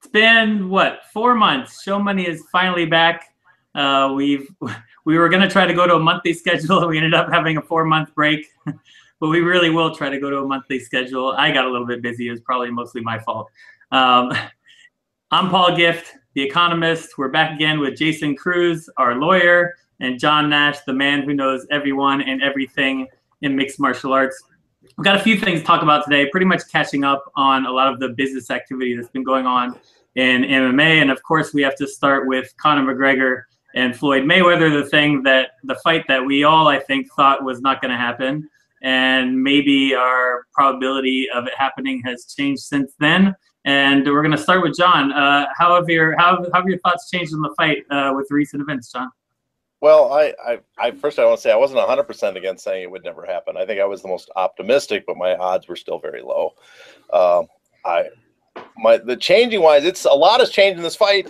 It's been what, 4 months? Show money is finally back. We were gonna try to go to a monthly schedule, and we ended up having a 4 month break. But we really will try to go to a monthly schedule. I got a little bit busy. It was probably mostly my fault. Um, I'm Paul Gift, the economist. We're back again with Jason Cruz, our lawyer, and John Nash, the man who knows everyone and everything in mixed martial arts. We've got a few things to talk about today, pretty much catching up on a lot of the business activity that's been going on in MMA. And of course, we have to start with Conor McGregor and Floyd Mayweather, the fight that we all, I think, thought was not going to happen. And maybe our probability of it happening has changed since then. And we're going to start with John. How have your thoughts changed on the fight with recent events, John? Well, first I want to say I wasn't 100% against saying it would never happen. I think I was the most optimistic, but my odds were still very low. The changing wise, a lot has changed in this fight.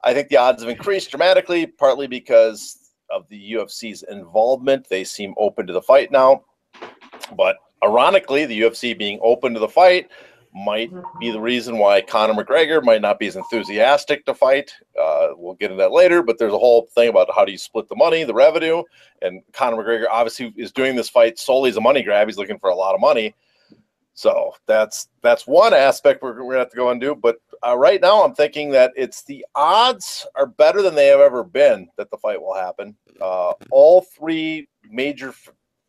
I think the odds have increased dramatically, partly because of the UFC's involvement. They seem open to the fight now. But ironically, the UFC being open to the fight might be the reason why Conor McGregor might not be as enthusiastic to fight. We'll get into that later, but there's a whole thing about how do you split the money, the revenue, and Conor McGregor obviously is doing this fight solely as a money grab. He's looking for a lot of money. So that's one aspect we're going to have to go and do. But right now I'm thinking that the odds are better than they have ever been that the fight will happen. All three major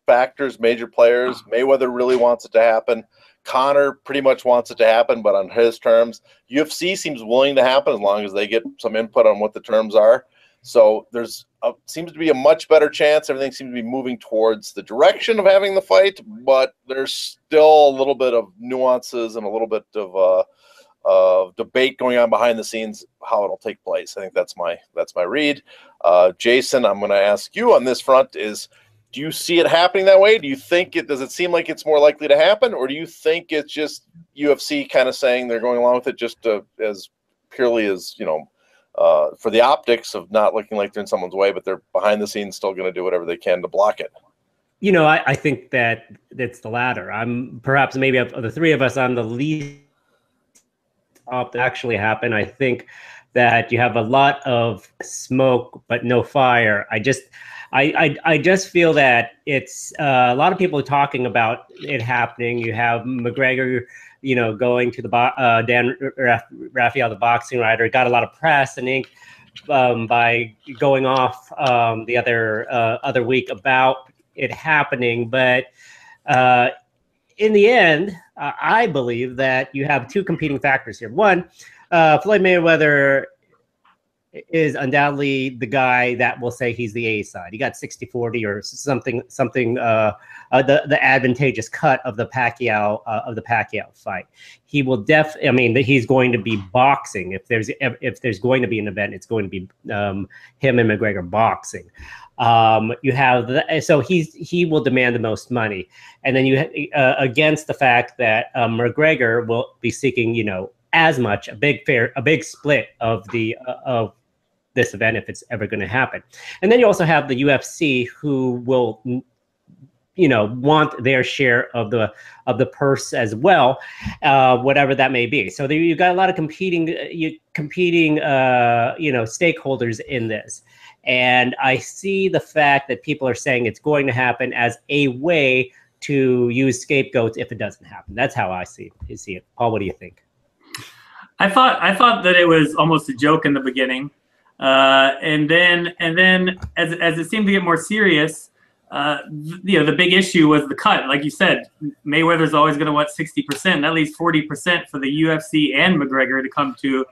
factors, major players, Mayweather really wants it to happen. Conor pretty much wants it to happen, but on his terms. UFC seems willing to happen as long as they get some input on what the terms are. So seems to be a much better chance. Everything seems to be moving towards the direction of having the fight, but there's still a little bit of nuances and a little bit of debate going on behind the scenes how it'll take place. I think that's my read. Jason, I'm going to ask you on this front do you see it happening that way? Do you think does it seem like it's more likely to happen, or do you think it's just UFC kind of saying they're going along with it just as purely as, for the optics of not looking like they're in someone's way, but they're behind the scenes still going to do whatever they can to block it? I think that it's the latter. I'm perhaps maybe of the three of us, I'm the least up to actually happen. I think that you have a lot of smoke but no fire. I just feel that it's a lot of people talking about it happening. You have McGregor, going to the Dan Rafael, the boxing writer, got a lot of press and ink by going off the other week about it happening. But in the end, I believe that you have two competing factors here. One, Floyd Mayweather is undoubtedly the guy that will say he's the A side. He got 60-40 or something, the advantageous cut of the Pacquiao fight. He will he's going to be boxing. If there's going to be an event, it's going to be him and McGregor boxing. You have so he will demand the most money, and then you against the fact that McGregor will be seeking as much a big split of this event if it's ever going to happen. And then you also have the UFC who will want their share of the purse as well, whatever that may be. So you've got a lot of competing stakeholders in this. And I see the fact that people are saying it's going to happen as a way to use scapegoats if it doesn't happen. That's how I see it. Paul, what do you think? I thought that it was almost a joke in the beginning. And then as it seemed to get more serious, the big issue was the cut. Like you said, Mayweather's always going to want 60%, at least 40% for the UFC and McGregor to come to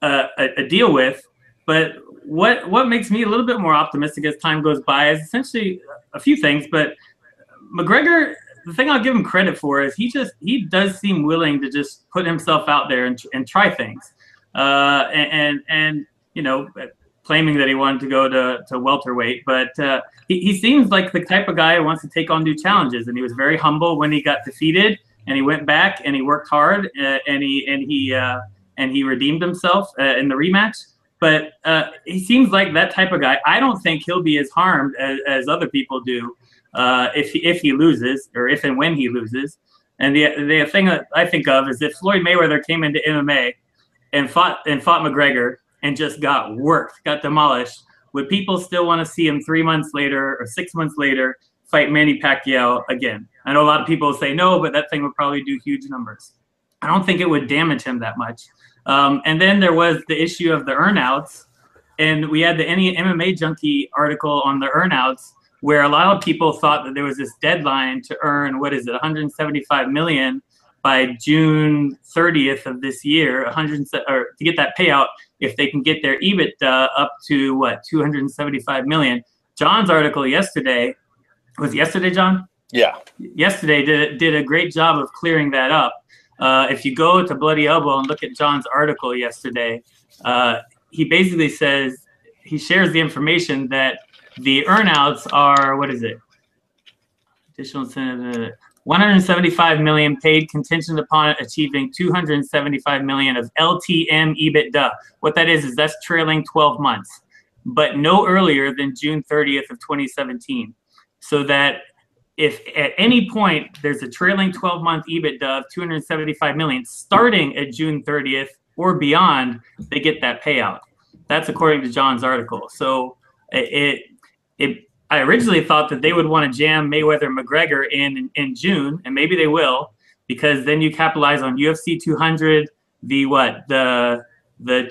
a deal with. But what makes me a little bit more optimistic as time goes by is essentially a few things. But McGregor, the thing I'll give him credit for is he does seem willing to just put himself out there and try things. And claiming that he wanted to go to welterweight, but he seems like the type of guy who wants to take on new challenges. And he was very humble when he got defeated, and he went back and he worked hard, and he redeemed himself in the rematch. But he seems like that type of guy. I don't think he'll be as harmed as other people do if he loses, or if and when he loses. And the thing that I think of is if Floyd Mayweather came into MMA and fought McGregor and just got worked, got demolished. Would people still want to see him 3 months later or 6 months later fight Manny Pacquiao again? I know a lot of people say no, but that thing would probably do huge numbers. I don't think it would damage him that much. And then there was the issue of the earnouts, and we had the MMA Junkie article on the earnouts, where a lot of people thought that there was this deadline to earn, what is it, 175 million by June 30th of this year, or to get that payout if they can get their EBITDA up to what, 275 million. John's article yesterday, was it yesterday, John? Yeah. Yesterday did a great job of clearing that up. If you go to Bloody Elbow and look at John's article yesterday, he basically says, he shares the information that the earnouts are, what is it? Additional incentive, 175 million paid contingent upon achieving 275 million of LTM EBITDA. What that is that's trailing 12 months, but no earlier than June 30th of 2017. So that if at any point there's a trailing 12-month EBITDA of 275 million starting at June 30th or beyond, they get that payout. That's according to John's article. So I originally thought that they would want to jam Mayweather McGregor in June, and maybe they will, because then you capitalize on UFC 200, the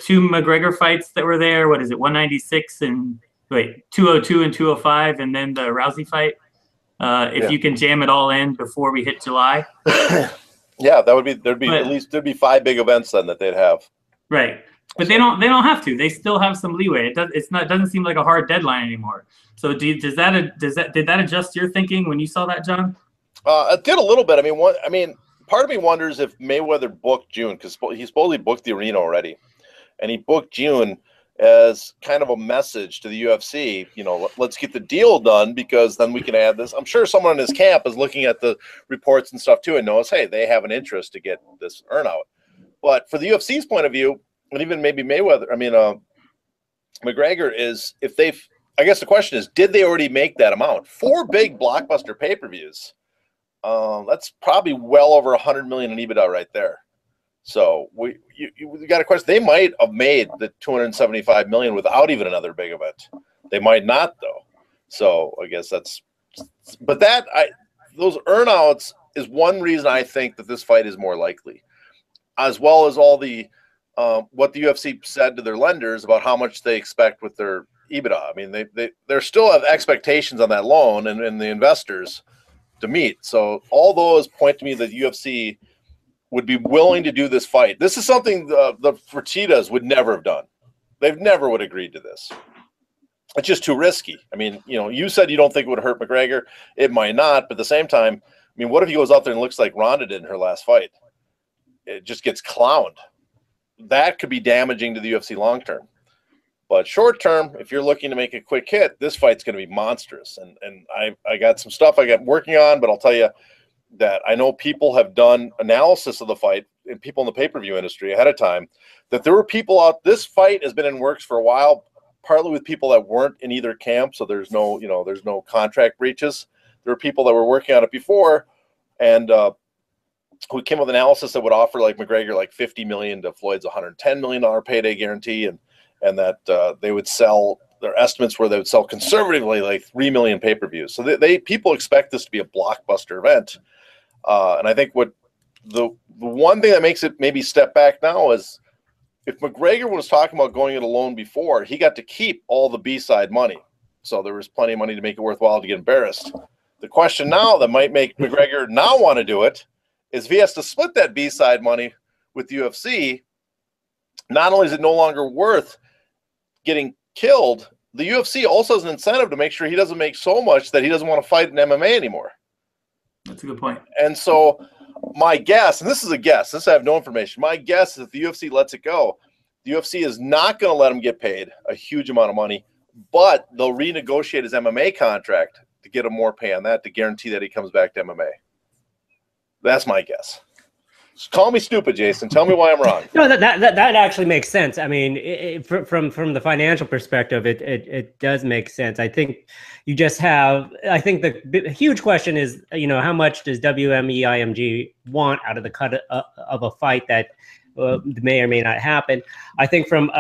two McGregor fights that were there. What is it, 196 and 202 and 205, and then the Rousey fight. If you can jam it all in before we hit July. Yeah, there'd be 5 big events then that they'd have. Right. But they don't have to. They still have some leeway. It doesn't seem like a hard deadline anymore. So did that adjust your thinking when you saw that, John? It did a little bit. I mean, part of me wonders if Mayweather booked June, because he supposedly booked the arena already, and he booked June as kind of a message to the UFC. Let's get the deal done, because then we can add this. I'm sure someone in his camp is looking at the reports and stuff too and knows, hey, they have an interest to get this earnout. But for the UFC's point of view, and even maybe McGregor is, I guess the question is, did they already make that amount? 4 big blockbuster pay-per-views. That's probably well over 100 million in EBITDA right there. So we got a question. They might have made the 275 million without even another big event. They might not, though. So I guess those earnouts is one reason I think that this fight is more likely, as well as all the what the UFC said to their lenders about how much they expect with their EBITDA. I mean, they still have expectations on that loan and the investors to meet. So all those point to me that UFC would be willing to do this fight. This is something the Fertittas would never have done. They've never would agreed to this. It's just too risky. I mean, you said you don't think it would hurt McGregor. It might not, but at the same time, I mean, what if he goes out there and looks like Ronda did in her last fight? It just gets clowned. That could be damaging to the UFC long term. But short term, if you're looking to make a quick hit, this fight's going to be monstrous. And I got some stuff I got working on, but I'll tell you that I know people have done analysis of the fight, and people in the pay-per-view industry ahead of time, that there were people out. This fight has been in works for a while, partly with people that weren't in either camp, so there's no contract breaches. There were people that were working on it before, and who came with analysis that would offer like McGregor like 50 million to Floyd's $110 million payday guarantee, and that they would sell, their estimates were they would sell conservatively like 3 million pay-per-views. So people expect this to be a blockbuster event. And I think what the one thing that makes it maybe step back now is, if McGregor was talking about going it alone before, he got to keep all the B-side money. So there was plenty of money to make it worthwhile to get embarrassed. The question now that might make McGregor now want to do it is, if he has to split that B-side money with the UFC, not only is it no longer worth getting killed, the UFC also has an incentive to make sure he doesn't make so much that he doesn't want to fight in MMA anymore. That's a good point. And so my guess, and this is a guess, this I have no information, my guess is if the UFC lets it go, the UFC is not going to let him get paid a huge amount of money, but they'll renegotiate his MMA contract to get him more pay on that, to guarantee that he comes back to MMA. That's my guess. Just call me stupid, Jason. Tell me why I'm wrong. No, that actually makes sense. I mean, from the financial perspective, it does make sense. I think you just have. I think the huge question is, how much does WME IMG want out of the cut of a fight that may or may not happen. I think from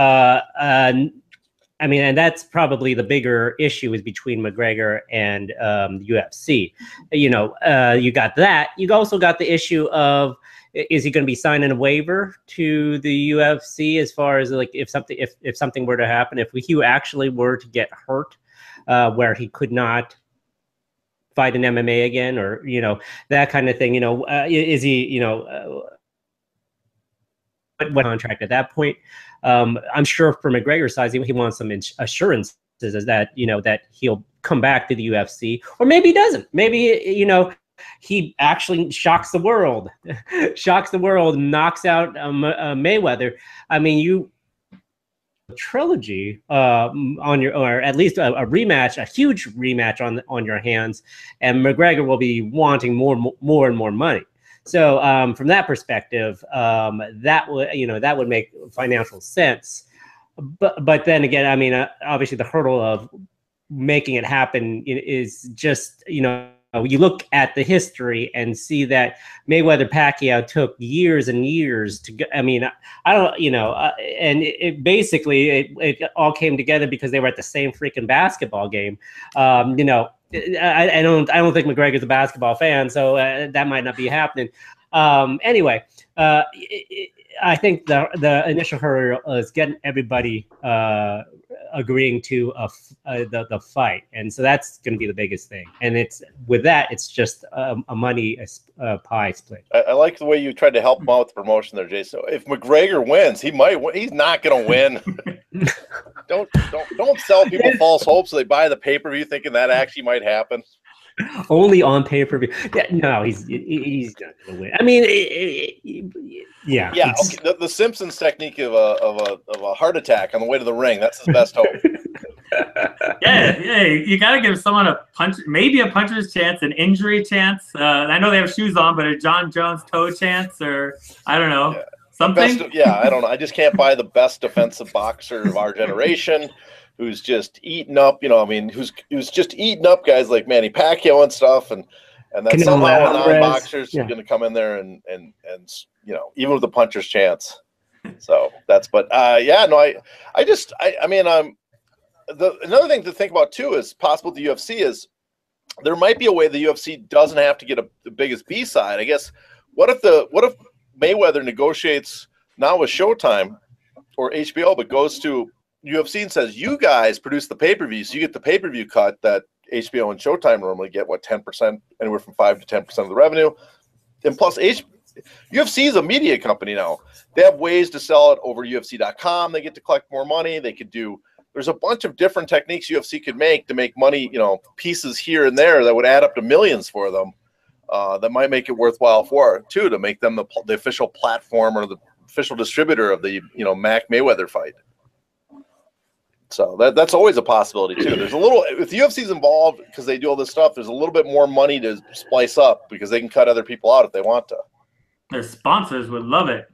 I mean, and that's probably the bigger issue is between McGregor and the UFC. You know, you got that. You also got the issue of, is he going to be signing a waiver to the UFC as far as like if something were to happen, if he actually were to get hurt, where he could not fight in MMA again, or you know, that kind of thing. You know, is he, you know, what contract at that point? I'm sure for McGregor's side, he wants some assurances that, you know, that he'll come back to the UFC, or maybe he doesn't. Maybe, you know, he actually shocks the world, knocks out Mayweather. I mean, trilogy on your, or at least a rematch, a huge rematch on your hands, and McGregor will be wanting more and more money. So from that perspective, that would make financial sense. But then again, I mean, obviously the hurdle of making it happen is just, you know, you look at the history and see that Mayweather Pacquiao took years and years to go. I mean, I don't, you know, and it all came together because they were at the same freaking basketball game. You know, I don't think McGregor's a basketball fan, so that might not be happening. Anyway, I think the initial hurdle is getting everybody agreeing to the fight, and so that's going to be the biggest thing. And it's just a money pie split. I like the way you tried to help him out with the promotion there, Jason. If McGregor wins, he might win. He's not going to win. Don't sell people false hopes so they buy the pay-per-view thinking that actually might happen. Only on pay-per-view. Yeah, no, he's not going to win. I mean, yeah. Okay. The Simpsons technique of a heart attack on the way to the ring. That's his best hope. Yeah, you got to give someone a punch, maybe a puncher's chance, an injury chance. I know they have shoes on, but a John Jones toe chance, or I don't know. Yeah. Something? I don't know. I just can't buy the best defensive boxer of our generation who's just eating up, you know, I mean, who's just eating up guys like Manny Pacquiao and stuff, and that somehow a non-boxer's going to come in there and you know, even with the puncher's chance. So that's, but another thing to think about too is possible the UFC is there might be a way the UFC doesn't have to get the biggest B side. I guess what if Mayweather negotiates not with Showtime or HBO, but goes to UFC and says, you guys produce the pay-per-view, so you get the pay-per-view cut that HBO and Showtime normally get, 10%, anywhere from 5 to 10% of the revenue. And plus, UFC is a media company now. They have ways to sell it over UFC.com. They get to collect more money. They could do, there's a bunch of different techniques UFC could make to make money, you know, pieces here and there that would add up to millions for them. That might make it worthwhile for it too, to make them the official platform or the official distributor of the, you know, Mac Mayweather fight. So that's always a possibility too. There's a little, if the UFC's involved because they do all this stuff, there's a little bit more money to splice up because they can cut other people out if they want to. Their sponsors would love it.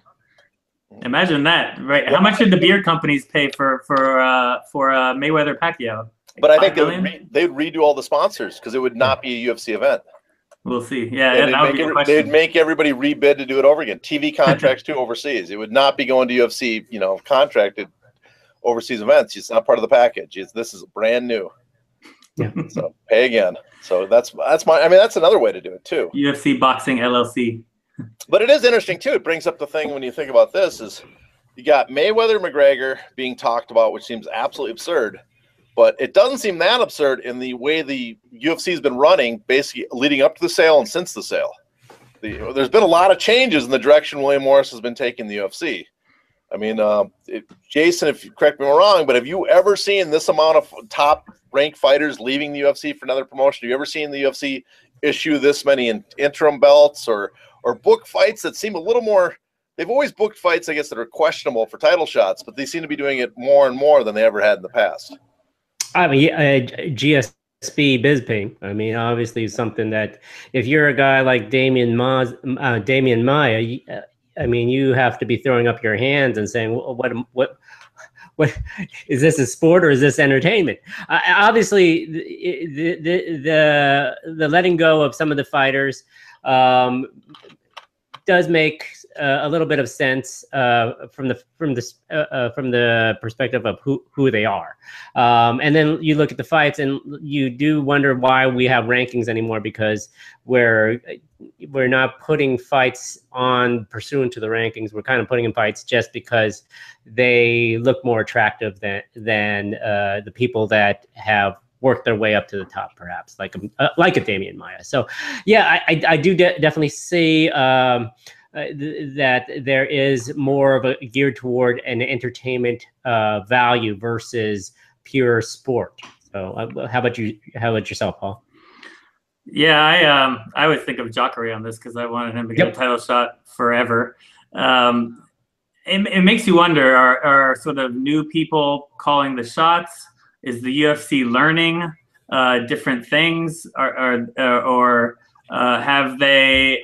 Imagine that, right? How much did the beer companies pay for Mayweather Pacquiao? But I think they'd redo all the sponsors because it would not be a UFC event. We'll see. Yeah, they'd make everybody rebid to do it over again. TV contracts too overseas. It would not be going to UFC, you know, contracted overseas events. It's not part of the package. This is brand new. Yeah. So pay again. So that's another way to do it too. UFC Boxing LLC. But it is interesting too. It brings up the thing when you think about this is you got Mayweather McGregor being talked about, which seems absolutely absurd. But it doesn't seem that absurd in the way the UFC has been running, basically leading up to the sale and since the sale. There's been a lot of changes in the direction William Morris has been taking the UFC. I mean, Jason, if you correct me if I'm wrong, but have you ever seen this amount of top-ranked fighters leaving the UFC for another promotion? Have you ever seen the UFC issue this many interim belts or book fights that seem a little more – they've always booked fights, I guess, that are questionable for title shots, but they seem to be doing it more and more than they ever had in the past. I mean, GSP Bisping. I mean, obviously something that if you're a guy like Damian Maia, I mean, you have to be throwing up your hands and saying, "What is this a sport or is this entertainment?" Obviously, the letting go of some of the fighters does make a little bit of sense from the perspective of who they are. And then you look at the fights, and you do wonder why we have rankings anymore, because we're not putting fights on pursuant to the rankings. We're kind of putting in fights just because they look more attractive than the people that have worked their way up to the top, perhaps like a Damian Maia. So, yeah, I do definitely see that there is more of a geared toward an entertainment value versus pure sport. So, how about you? How about yourself, Paul? Yeah, I would think of Jacare on this because I wanted him to get a title shot forever. It makes you wonder: are sort of new people calling the shots? Is the UFC learning different things, or have they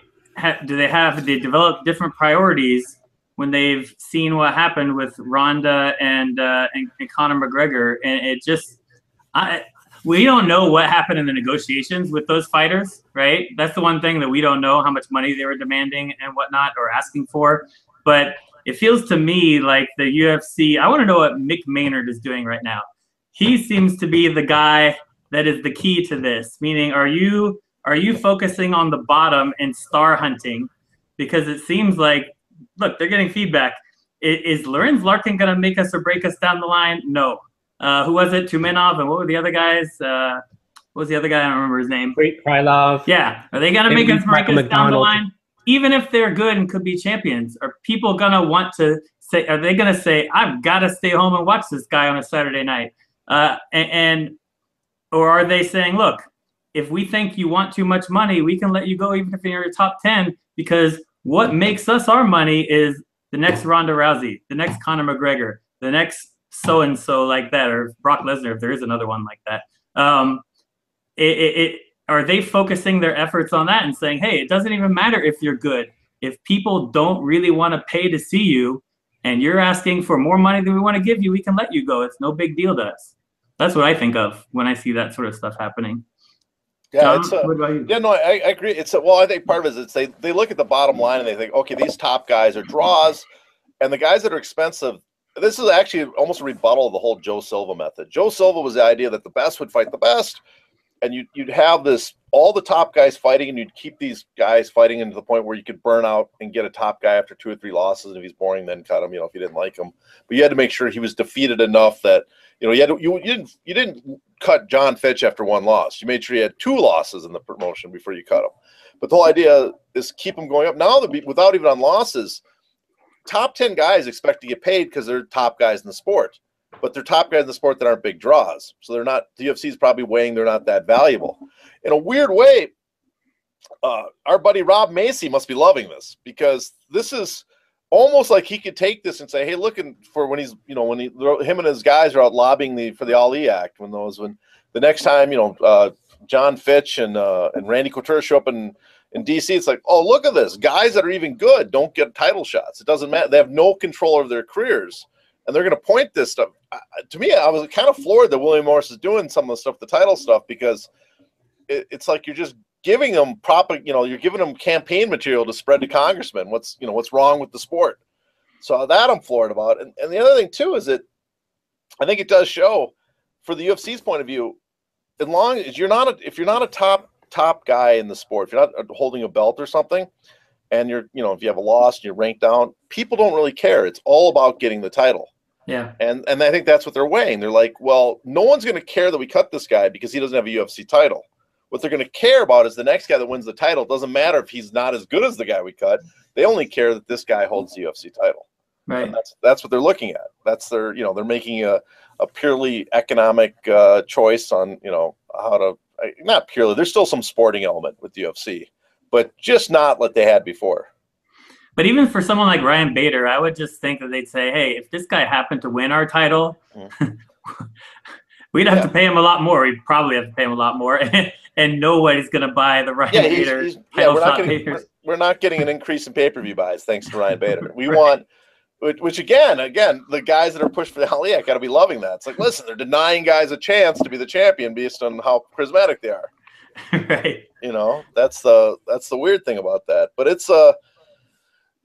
developed different priorities when they've seen what happened with Ronda and Conor McGregor? And it just, we don't know what happened in the negotiations with those fighters, right? That's the one thing that we don't know, how much money they were demanding and whatnot, or asking for. But it feels to me like the UFC, I want to know what Mick Maynard is doing right now. He seems to be the guy that is the key to this, meaning are you focusing on the bottom and star hunting? Because it seems like, look, they're getting feedback. Is Lorenz Larkin going to make us or break us down the line? No. Who was it? Tumenov, and what were the other guys? What was the other guy? I don't remember his name. Krylov. Yeah. Are they going to make us break us down the line? Even if they're good and could be champions, are people going to want to say, are they going to say, I've got to stay home and watch this guy on a Saturday night? Or are they saying, look, if we think you want too much money, we can let you go even if you're in your top 10, because what makes us our money is the next Ronda Rousey, the next Conor McGregor, the next so-and-so like that, or Brock Lesnar, if there is another one like that. Are they focusing their efforts on that and saying, hey, it doesn't even matter if you're good. If people don't really want to pay to see you and you're asking for more money than we want to give you, we can let you go. It's no big deal to us. That's what I think of when I see that sort of stuff happening. Yeah, John, what about you? Yeah, no, I agree. Well, I think part of it is they look at the bottom line and they think, okay, these top guys are draws, and the guys that are expensive. This is actually almost a rebuttal of the whole Joe Silva method. Joe Silva was the idea that the best would fight the best, and you'd have this all the top guys fighting, and you'd keep these guys fighting into the point where you could burn out and get a top guy after 2 or 3 losses. And if he's boring, then cut him. If you didn't like him, but you had to make sure he was defeated enough that you didn't cut John Fitch after 1 loss. You made sure he had 2 losses in the promotion before you cut him. But the whole idea is keep him going up. Now, without even on losses, top 10 guys expect to get paid because they're top guys in the sport. But they're top guys in the sport that aren't big draws. So they're not, the UFC is probably weighing they're not that valuable. In a weird way, our buddy Rob Macy must be loving this, because this is almost like he could take this and say, hey, looking for when he's, when him and his guys are out lobbying for the Ali Act, when the next time, John Fitch and Randy Couture show up in DC, it's like, oh, look at this. Guys that are even good don't get title shots. It doesn't matter. They have no control over their careers. And they're going to point this stuff. To me, I was kind of floored that William Morris is doing some of the stuff, the title stuff, because it's like you're just giving them you're giving them campaign material to spread to congressmen. What's wrong with the sport? So that I'm floored about. And the other thing too is that I think it does show, for the UFC's point of view, as long as if you're not a top guy in the sport, if you're not holding a belt or something, and if you have a loss and you're ranked down, people don't really care. It's all about getting the title. Yeah. And I think that's what they're weighing. They're like, well, no one's going to care that we cut this guy because he doesn't have a UFC title. What they're going to care about is the next guy that wins the title. It doesn't matter if he's not as good as the guy we cut. They only care that this guy holds the UFC title. Right. And that's what they're looking at. That's they're making a purely economic choice on, how to, not purely, there's still some sporting element with the UFC, but just not what they had before. But even for someone like Ryan Bader, I would just think that they'd say, hey, if this guy happened to win our title, we'd have to pay him a lot more. We'd probably have to pay him a lot more. And nobody's going to to buy the Ryan Bader title shot. We're not getting an increase in pay-per-view buys thanks to Ryan Bader. We want, which again, the guys that are pushed for the Ali Act got to be loving that. It's like, listen, they're denying guys a chance to be the champion based on how charismatic they are. Right. That's the weird thing about that. But it's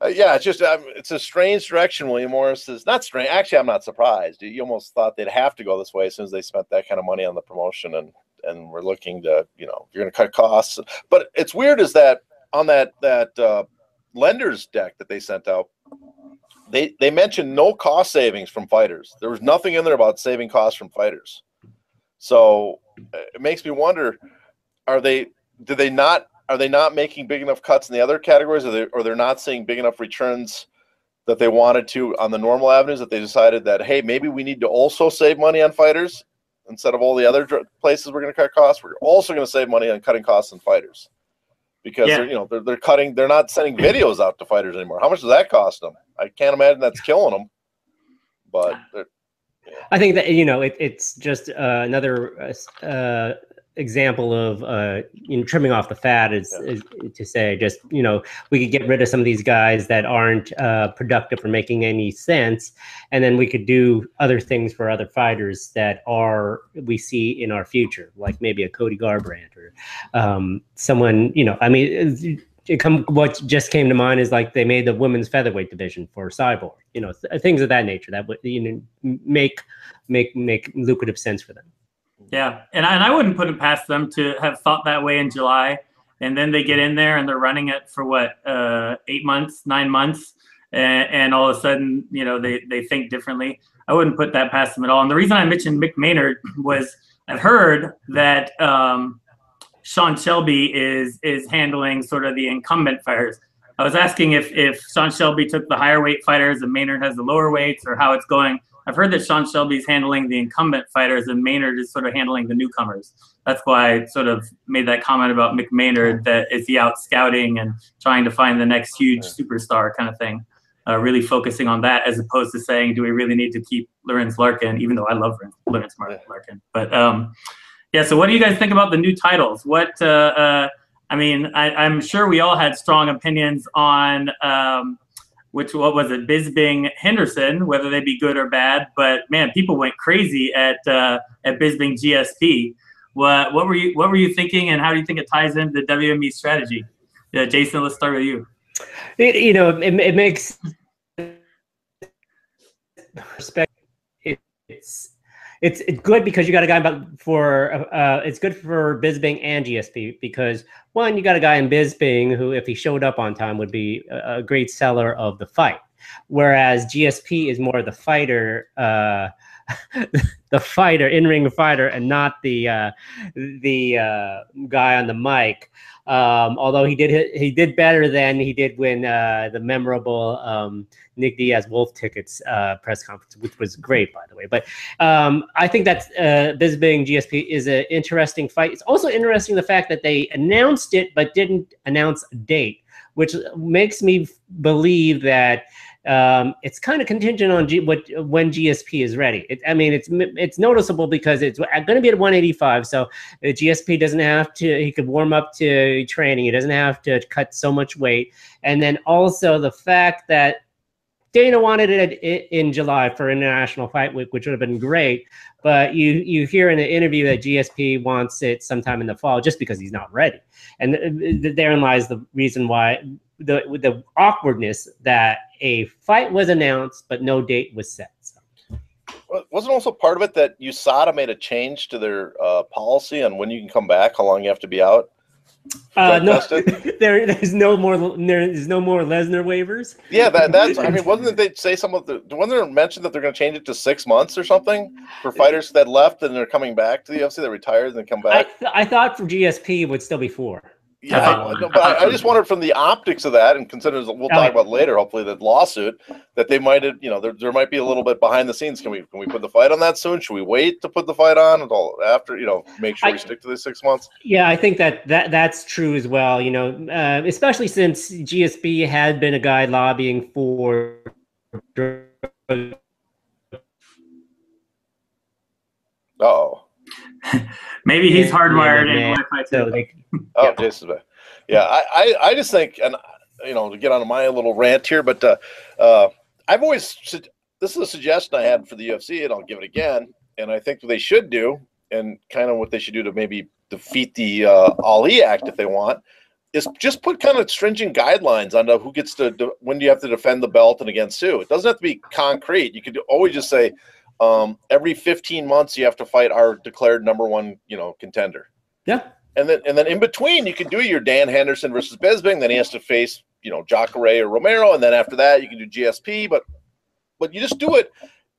Yeah, it's just it's a strange direction. William Morris is not strange. Actually, I'm not surprised. You almost thought they'd have to go this way as soon as they spent that kind of money on the promotion, and we're looking to, you know, you're going to cut costs. But it's weird is that on that lenders deck that they sent out, they mentioned no cost savings from fighters. There was nothing in there about saving costs from fighters. So it makes me wonder: are they not making big enough cuts in the other categories, or they're not seeing big enough returns that they wanted to on the normal avenues, that they decided that, hey, maybe we need to also save money on fighters instead of all the other places we're going to cut costs. We're also going to save money on cutting costs on fighters because they're not sending videos out to fighters anymore. How much does that cost them? I can't imagine that's killing them. But I think that, you know, it's just another example of trimming off the fat is to say, just, you know, we could get rid of some of these guys that aren't productive or making any sense, and then we could do other things for other fighters that we see in our future, like maybe a Cody Garbrandt or someone, you know, I mean, what just came to mind is like they made the women's featherweight division for Cyborg, you know, things of that nature that would, you know, make lucrative sense for them. Yeah, and I wouldn't put it past them to have thought that way in July, and then they get in there and they're running it for what, 8 months, 9 months, and all of a sudden, you know, they think differently. I wouldn't put that past them at all. And the reason I mentioned Mick Maynard was I've heard that Sean Shelby is handling sort of the incumbent fighters. I was asking if Sean Shelby took the higher weight fighters and Maynard has the lower weights, or how it's going. I've heard that Sean Shelby's handling the incumbent fighters and Maynard is sort of handling the newcomers. That's why I sort of made that comment about Mick Maynard, that is he out scouting and trying to find the next huge superstar kind of thing, really focusing on that as opposed to saying, do we really need to keep Lawrence Larkin, even though I love Lawrence Larkin. But yeah, so what do you guys think about the new titles? What, I mean, I'm sure we all had strong opinions on what was it, Bisping Henderson, whether they be good or bad. But man, people went crazy at Bisping GSP. What were you thinking, and how do you think it ties into the WME strategy? Jason, let's start with you. You know, it makes respect. It's good because you got a guy it's good for Bisping and GSP because, one, you got a guy in Bisping who, if he showed up on time, would be a great seller of the fight, whereas GSP is more the fighter, the fighter, in-ring fighter, and not the guy on the mic. Although he did better than he did when the memorable Nick Diaz Wolf Tickets press conference, which was great, by the way. But I think that Bisping GSP is an interesting fight. It's also interesting the fact that they announced it but didn't announce a date, which makes me believe that it's kind of contingent on when GSP is ready. I mean, it's noticeable because it's going to be at 185. So GSP doesn't have to, he could warm up to training. He doesn't have to cut so much weight. And then also the fact that Dana wanted it in July for International Fight Week, which would have been great. But you hear in an interview that GSP wants it sometime in the fall just because he's not ready. And therein lies the reason why the awkwardness that a fight was announced but no date was set. So. Wasn't also part of it that USADA made a change to their policy on when you can come back, how long you have to be out? No, there's no more Lesnar waivers. Yeah, that's. I mean, wasn't it they say some of the? Wasn't there mention that they're going to change it to 6 months or something for fighters that left and they're coming back to the UFC, that retired and then come back? I thought for GSP it would still be 4. Yeah, but I just wondered from the optics of that, and considering we'll talk about later, hopefully, the lawsuit, that they might have, there might be a little bit behind the scenes. Can we put the fight on that soon? Should we wait to put the fight on until after, make sure we stick to the 6 months? Yeah, I think that's true as well. Especially since GSP had been a guy lobbying for. Uh-oh. Maybe he's hardwired in Wi-Fi too. Oh, Jason's back. Yeah, I just think, and to get on my little rant here, but I've always, this is a suggestion I had for the UFC, and I'll give it again. And I think what they should do, and kind of what they should do to maybe defeat the Ali Act if they want, is just put kind of stringent guidelines on who gets to when do you have to defend the belt and against who. It doesn't have to be concrete. You could always just say every 15 months you have to fight our declared #1, contender. Yeah. And then in between you can do your Dan Henderson versus Bisping. Then he has to face Jacare or Romero, and then after that you can do GSP. But you just do it.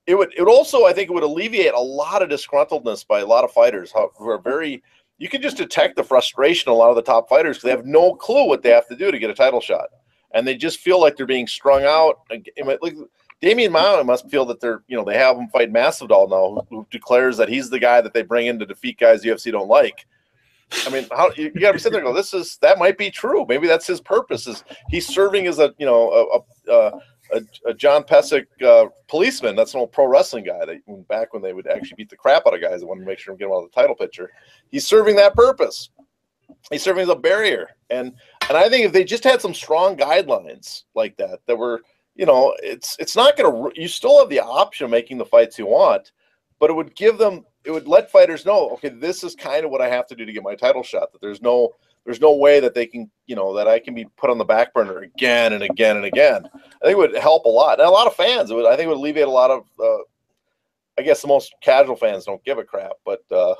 It would also, I think, it would alleviate a lot of disgruntledness by a lot of fighters who are very. You can just detect the frustration of a lot of the top fighters because they have no clue what they have to do to get a title shot, and they just feel like they're being strung out. Like Damian Maya must feel that they have him fight Masvidal now, who declares that he's the guy that they bring in to defeat guys the UFC don't like. I mean, how you got to be sitting there and go, that might be true. Maybe that's his purpose. Is he's serving as a John Pesek policeman. That's an old pro wrestling guy that back when they would actually beat the crap out of guys that wanted to make sure to get them out of the title picture. He's serving that purpose. He's serving as a barrier. And I think if they just had some strong guidelines like that were, it's not going to, you still have the option of making the fights you want, but it would let fighters know, okay, this is kind of what I have to do to get my title shot, that there's no way that they can, that I can be put on the back burner again and again and again. I think it would help a lot. And a lot of fans, I think it would alleviate a lot of, I guess the most casual fans don't give a crap, but who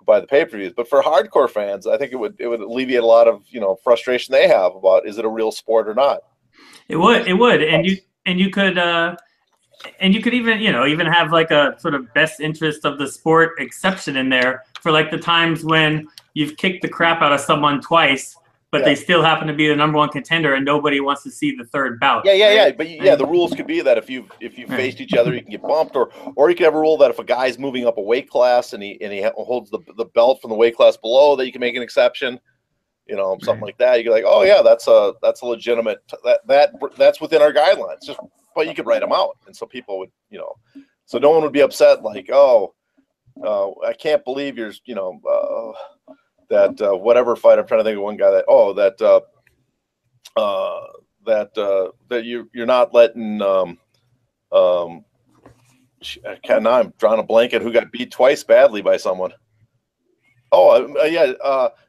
buy the pay-per-views. But for hardcore fans, I think it would alleviate a lot of, frustration they have about, is it a real sport or not? It would. And you could even, even have like a sort of best interest of the sport exception in there for like the times when you've kicked the crap out of someone twice, but they still happen to be the #1 contender and nobody wants to see the third bout. Yeah. But the rules could be that if you faced each other, you can get bumped, or you could have a rule that if a guy's moving up a weight class and he holds the belt from the weight class below, that you can make an exception, something like that. You can like, oh yeah, that's a legitimate, that's within our guidelines. But you could write them out, and so people would, so no one would be upset like, I can't believe you're, that whatever fight. I'm trying to think of one guy that you're not letting. Now I'm drawing a blank at who got beat twice badly by someone.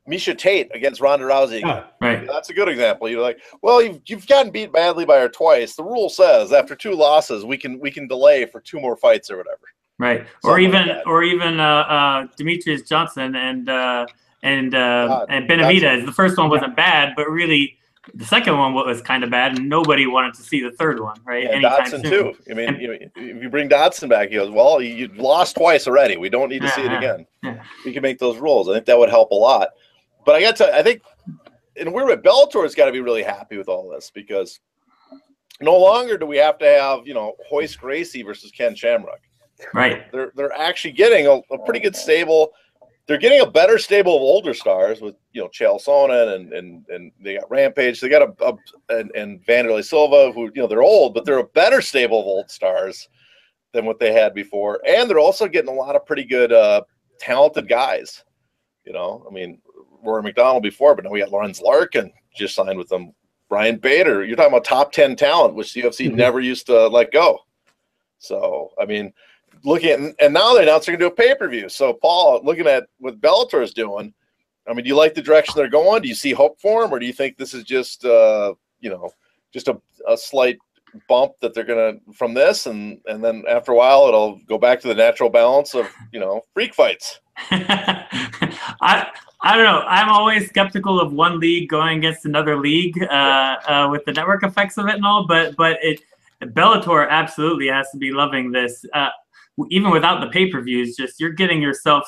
Misha Tate against Ronda Rousey. Right. Yeah, that's a good example. You're like, well, you've gotten beat badly by her twice. The rule says after 2 losses, we can delay for 2 more fights or whatever. Right. Or even Demetrius Johnson and Benavidez. The first one wasn't bad, but really the second one was kind of bad, and nobody wanted to see the third one, right? Yeah, Dotson too. I mean, if you bring Dotson back, he goes, well, you lost twice already. We don't need to see it again. Yeah. We can make those rules. I think that would help a lot. But I got to, I think, and Bellator's got to be really happy with all this, because no longer do we have to have, Royce Gracie versus Ken Shamrock. Right. They're actually getting a pretty good stable. They're getting a better stable of older stars with, Chael Sonnen and they got Rampage. They got and Vanderlei Silva, who, they're old, but they're a better stable of old stars than what they had before. And they're also getting a lot of pretty good, talented guys. I mean, Rory McDonald before, but now we got Lawrence Larkin just signed with them. Brian Bader. You're talking about top 10 talent, which the UFC never used to let go. So, I mean, and now they announced they're going to do a pay-per-view. So, Paul, looking at what Bellator is doing, I mean, do you like the direction they're going? Do you see hope for them, or do you think this is just, just a slight bump that they're going to from this, and then after a while it'll go back to the natural balance of, freak fights? I don't know. I'm always skeptical of one league going against another league with the network effects of it and all, but Bellator absolutely has to be loving this. Even without the pay-per-views, just you're getting yourself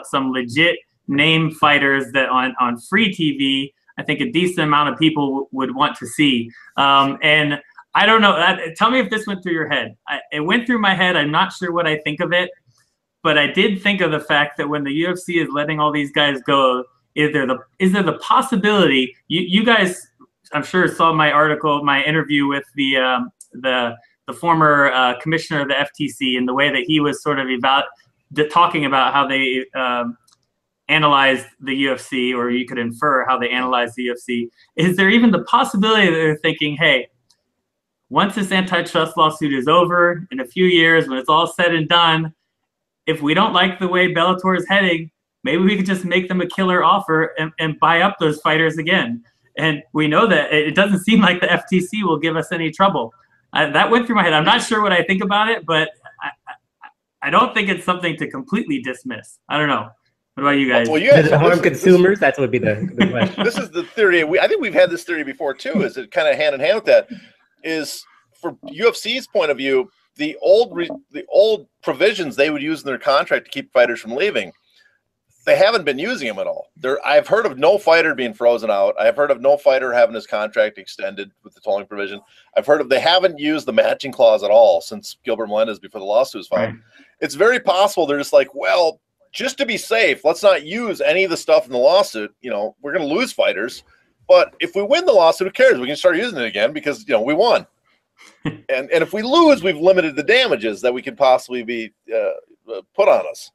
some legit name fighters that on free TV, I think a decent amount of people would want to see. And I don't know. Tell me if this went through your head. It went through my head. I'm not sure what I think of it, but I did think of the fact that when the UFC is letting all these guys go, is there the possibility? You guys, I'm sure, saw my article, my interview with the former commissioner of the FTC, and the way that he was sort of talking about how they analyzed the UFC, or you could infer how they analyzed the UFC. Is there even the possibility that they're thinking, hey, once this antitrust lawsuit is over, in a few years, when it's all said and done, if we don't like the way Bellator is heading, maybe we could just make them a killer offer and buy up those fighters again? And we know that it doesn't seem like the FTC will give us any trouble. That went through my head. I'm not sure what I think about it, but I don't think it's something to completely dismiss. I don't know. What about you guys? Well, you guys Does it harm consumers? That would be the question. This is the theory. I think we've had this theory before too. Is it kind of hand in hand with that? Is for UFC's point of view, the old provisions they would use in their contract to keep fighters from leaving, they haven't been using them at all. I've heard of no fighter being frozen out. I've heard of no fighter having his contract extended with the tolling provision. I've heard of they haven't used the matching clause at all since Gilbert Melendez before the lawsuit was filed. Right. It's very possible they're just like, well, just to be safe, let's not use any of the stuff in the lawsuit. You know, we're going to lose fighters, but if we win the lawsuit, who cares? We can start using it again because, you know, we won. and if we lose, we've limited the damages that we could possibly be put on us.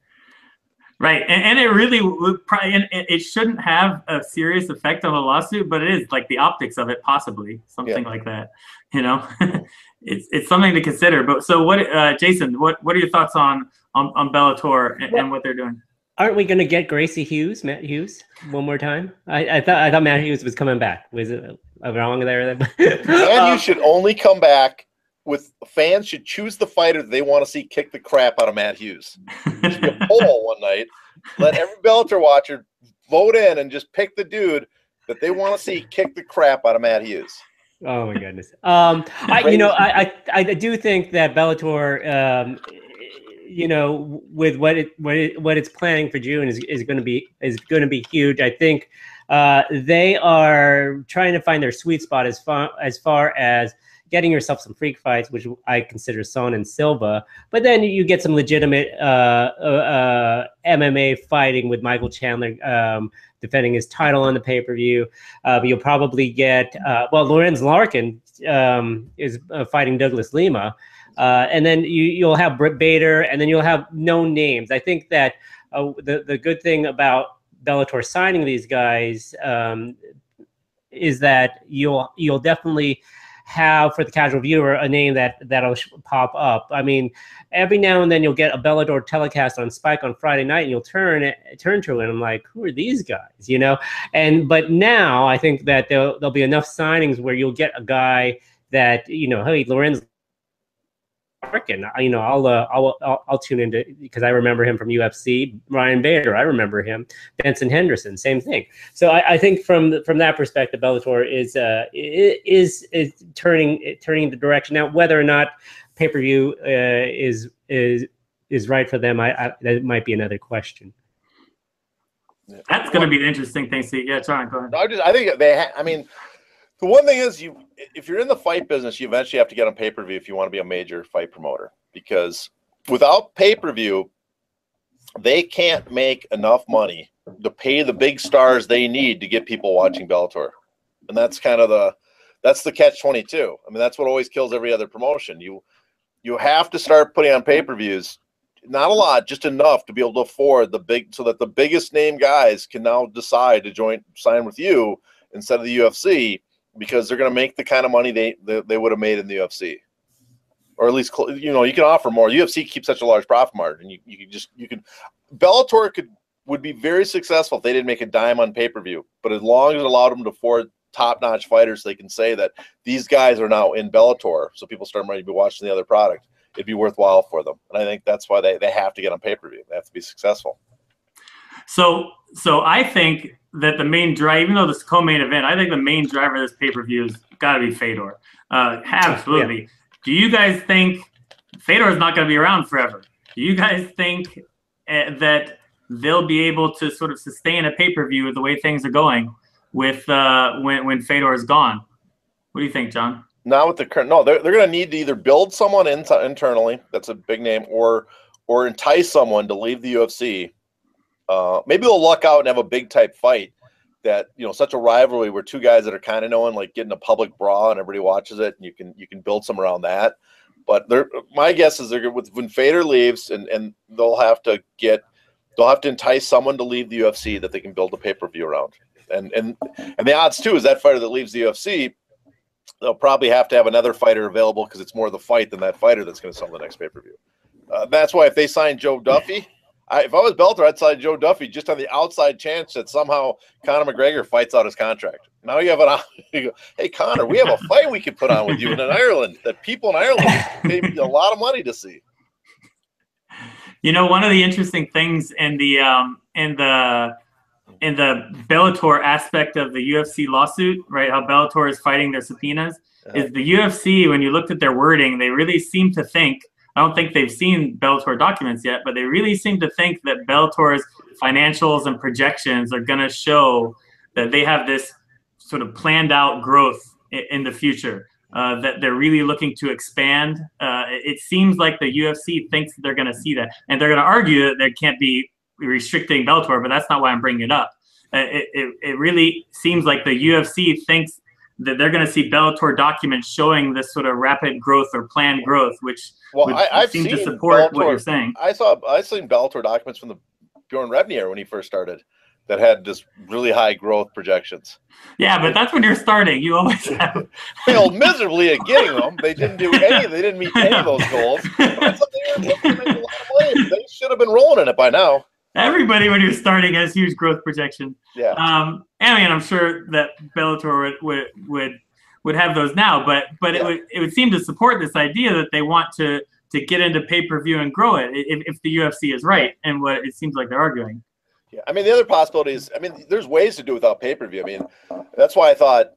Right, and it really would probably, and it shouldn't have a serious effect on the lawsuit, but it is like the optics of it, possibly something like that. You know, it's something to consider. But so, what, Jason? What are your thoughts on Bellator and what they're doing? Aren't we going to get Matt Hughes, one more time? I thought Matt Hughes was coming back. Was it wrong there? And you should only come back with fans should choose the fighter they want to see kick the crap out of Matt Hughes. There should be a poll one night. Let every Bellator watcher vote in and just pick the dude that they want to see kick the crap out of Matt Hughes. Oh my goodness. I do think that Bellator, you know, with what it's planning for June is going to be huge. I think they are trying to find their sweet spot as far as getting yourself some freak fights, which I consider Son and Silva, but then you get some legitimate MMA fighting with Michael Chandler defending his title on the pay-per-view. You'll probably get, Lorenz Larkin is fighting Douglas Lima. And then you'll have Britt Bader, and then you'll have known names. I think that the good thing about Bellator signing these guys is that you'll definitely have, for the casual viewer, a name that'll pop up. I mean, every now and then you'll get a Bellator telecast on Spike on Friday night, and you'll turn to it, and I'm like, who are these guys? You know. But now I think that there'll be enough signings where you'll get a guy that, you know, hey, Lorenz Larkin, you know, I'll tune into, because I remember him from UFC. Ryan Bader, I remember him. Benson Henderson, same thing. So I think from that perspective, Bellator is turning the direction. Now, whether or not pay-per-view is right for them, that might be another question. That's going to be an interesting thing. See, yeah, John, go ahead. I think I mean, the one thing is, if you're in the fight business, you eventually have to get on pay-per-view if you want to be a major fight promoter, because without pay-per-view, they can't make enough money to pay the big stars they need to get people watching Bellator. And that's kind of the catch-22. I mean, that's what always kills every other promotion. You have to start putting on pay-per-views, not a lot, just enough to be able to afford so that the biggest name guys can now decide to sign with you instead of the UFC, because they're going to make the kind of money they would have made in the UFC, or at least, you know, you can offer more. UFC keeps such a large profit margin. Bellator would be very successful if they didn't make a dime on pay-per-view, but as long as it allowed them to afford top-notch fighters, they can say that these guys are now in Bellator, so people start ready to be watching the other product. It'd be worthwhile for them, and I think that's why they have to get on pay-per-view. They have to be successful. So I think that the main drive, even though this is co-main event, I think the main driver of this pay-per-view has got to be Fedor. Absolutely. Yeah. Do you guys think Fedor is not going to be around forever? Do you guys think that they'll be able to sort of sustain a pay-per-view the way things are going with when Fedor is gone? What do you think, John? Not with the current. No, they're going to need to either build someone internally that's a big name, or entice someone to leave the UFC. Maybe they'll luck out and have a big type fight that, you know, such a rivalry where two guys that are kind of known, like getting a public brawl and everybody watches it, and you can build some around that. But my guess is when Fedor leaves, and they'll have to entice someone to leave the UFC that they can build a pay-per-view around. And the odds too is that fighter that leaves the UFC, they'll probably have to have another fighter available because it's more the fight than that fighter that's going to sell the next pay-per-view. That's why if they sign Joe Duffy, If I was Bellator, I'd side Joe Duffy just on the outside chance that somehow Conor McGregor fights out his contract. Now you have you go, hey, Conor, we have a fight we could put on with you in Ireland that people in Ireland would pay a lot of money to see. You know, one of the interesting things in the Bellator aspect of the UFC lawsuit, right? How Bellator is fighting their subpoenas, is the UFC. When you looked at their wording, they really seem to think. I don't think they've seen Bellator documents yet, but they really seem to think that Bellator's financials and projections are going to show that they have this sort of planned out growth in the future, that they're really looking to expand. It seems like the UFC thinks that they're going to see that, and they're going to argue that they can't be restricting Bellator, but that's not why I'm bringing it up. It really seems like the UFC thinks that they're going to see Bellator documents showing this sort of rapid growth or planned growth, which I've seem seen to support Bellator, what you're saying. I've seen Bellator documents from the Bjorn Rebney era when he first started that had just really high growth projections. Yeah, but that's when you're starting. You always have failed miserably at getting them. They didn't do any. They didn't meet any of those goals. But I thought they were looking to make a lot of money. They should have been rolling in it by now. Everybody, when you're starting, has huge growth projections. Yeah. I mean, I'm sure that Bellator would have those now, but it would seem to support this idea that they want to get into pay-per-view and grow it if the UFC is right, and what it seems like they're arguing. Yeah, I mean, the other possibility is, I mean, there's ways to do it without pay-per-view. I mean, that's why I thought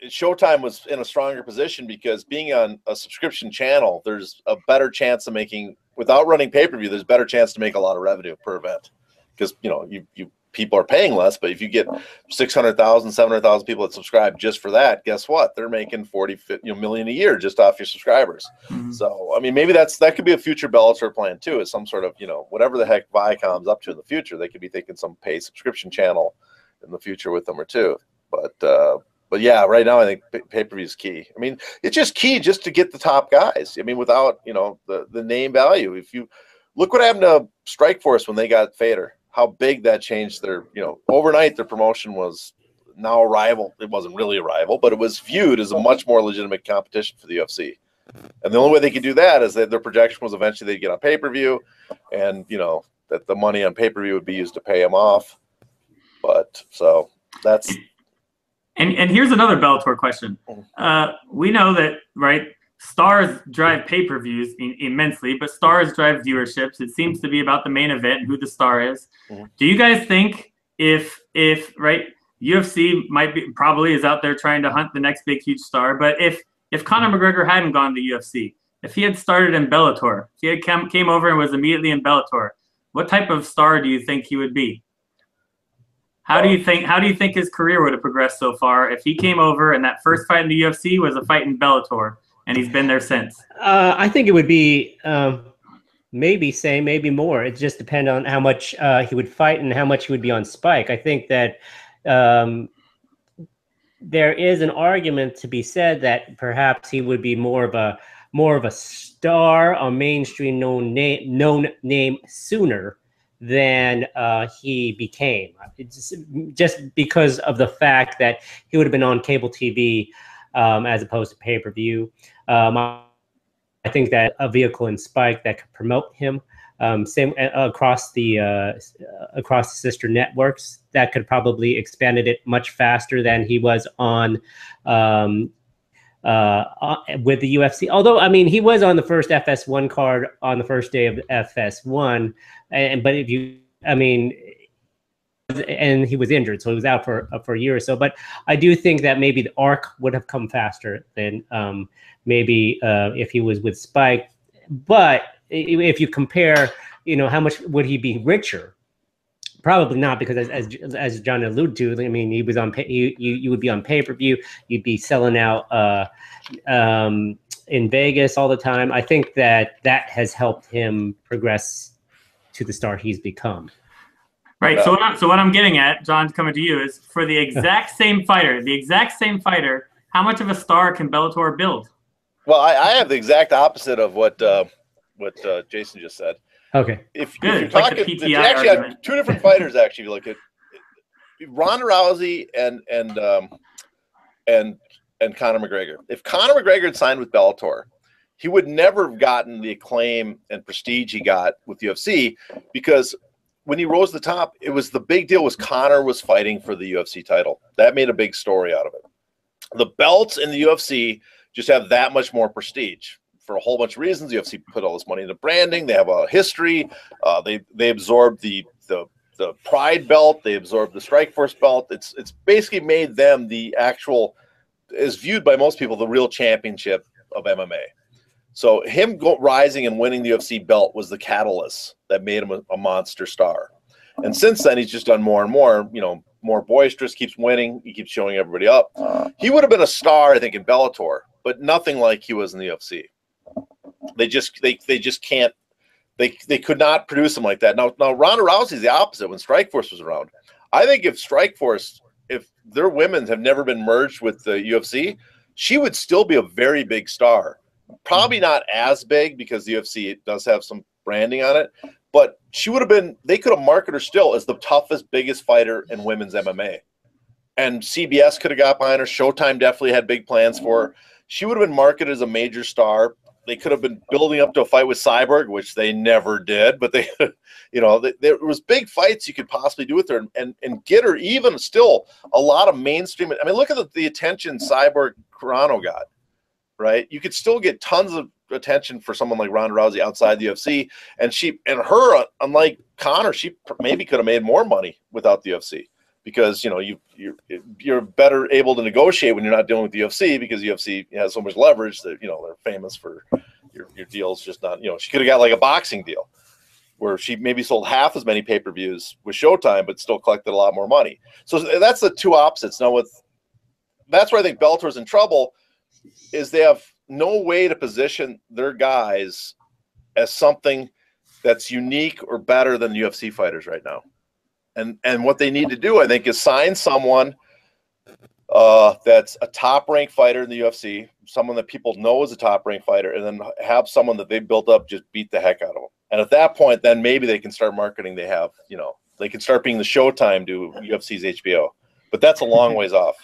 Showtime was in a stronger position, because being on a subscription channel, there's a better chance of making, without running pay-per-view, there's a better chance to make a lot of revenue per event, because, you know, you people are paying less, but if you get 600,000, 700,000 people that subscribe just for that, guess what? They're making 40 million a year just off your subscribers. Mm-hmm. So, I mean, maybe that could be a future Bellator plan too, is some sort of, you know, whatever the heck Viacom's up to in the future, they could be thinking some pay subscription channel in the future with them or two. But yeah, right now I think pay-per-view is key. I mean, it's just key just to get the top guys. I mean, without, you know, the name value. If you look what happened to Strikeforce when they got Fader, how big that changed their, you know, overnight their promotion was now a rival. It wasn't really a rival, but it was viewed as a much more legitimate competition for the UFC. And the only way they could do that is that their projection was eventually they'd get on pay-per-view, and, you know, that the money on pay-per-view would be used to pay them off. But so that's. And here's another Bellator question. We know that, right, stars drive pay-per-views immensely, but stars drive viewerships. It seems to be about the main event and who the star is. Mm-hmm. Do you guys think if right, UFC probably is out there trying to hunt the next big huge star, but if Conor McGregor hadn't gone to UFC, if he had started in Bellator, if he had came over and was immediately in Bellator, what type of star do you think he would be? How do you think his career would have progressed so far if he came over and that first fight in the UFC was a fight in Bellator? And he's been there since. I think it would be maybe same, maybe more. It just depends on how much he would fight and how much he would be on Spike. I think that there is an argument to be said that perhaps he would be more of a star, a mainstream known name sooner than he became. It's just because of the fact that he would have been on cable TV as opposed to pay-per-view. I think that a vehicle in Spike that could promote him, same across the sister networks, that could probably expanded it much faster than he was on with the UFC. Although, I mean, he was on the first FS1 card on the first day of FS1, but if you, I mean. And he was injured, so he was out for a year or so. But I do think that maybe the arc would have come faster than maybe if he was with Spike. But if you compare, you know, how much would he be richer? Probably not, because as John alluded to, I mean, he was on you would be on pay-per-view, you'd be selling out in Vegas all the time. I think that has helped him progress to the star he's become. Right. So what I'm getting at, John, coming to you, is for the exact same fighter, how much of a star can Bellator build? Well, I have the exact opposite of what Jason just said. Okay. If you're talking, like you actually have two different fighters. Actually, if you look at Ronda Rousey and Conor McGregor. If Conor McGregor had signed with Bellator, he would never have gotten the acclaim and prestige he got with UFC, because when he rose to the top, it was the big deal was Conor was fighting for the UFC title. That made a big story out of it. The belts in the UFC just have that much more prestige for a whole bunch of reasons. The UFC put all this money into branding. They have a history. They absorbed the Pride belt. They absorbed the Strikeforce belt. It's basically made them the actual, is viewed by most people, the real championship of MMA. So him rising and winning the UFC belt was the catalyst that made him a monster star. And since then, he's just done more and more, you know, more boisterous, keeps winning. He keeps showing everybody up. He would have been a star, I think, in Bellator, but nothing like he was in the UFC. They just can't, they could not produce him like that. Now Ronda Rousey's the opposite when Strikeforce was around. I think if Strikeforce, if their women have never been merged with the UFC, she would still be a very big star. Probably not as big because the UFC does have some branding on it, but she would have been, they could have marketed her still as the toughest, biggest fighter in women's MMA. And CBS could have got behind her. Showtime definitely had big plans for her. She would have been marketed as a major star. They could have been building up to a fight with Cyborg, which they never did, but they, you know, there was big fights you could possibly do with her and get her even still a lot of mainstream. I mean, look at the attention Cyborg Carano got, right? You could still get tons of attention for someone like Ronda Rousey outside the UFC, and her, unlike Conor, she maybe could have made more money without the UFC, because you know you're better able to negotiate when you're not dealing with the UFC, because the UFC has so much leverage that, you know, they're famous for your deals. Just not, you know, she could have got like a boxing deal where she maybe sold half as many pay-per-views with Showtime, but still collected a lot more money. So that's the two opposites. Now that's where I think Bellator's in trouble, is they have no way to position their guys as something that's unique or better than UFC fighters right now. And what they need to do, I think, is sign someone that's a top-ranked fighter in the UFC, someone that people know is a top-ranked fighter, and then have someone that they built up just beat the heck out of them. And at that point, then maybe they can start marketing. They have, you know, they can start being the Showtime to UFC's HBO. But that's a long ways off.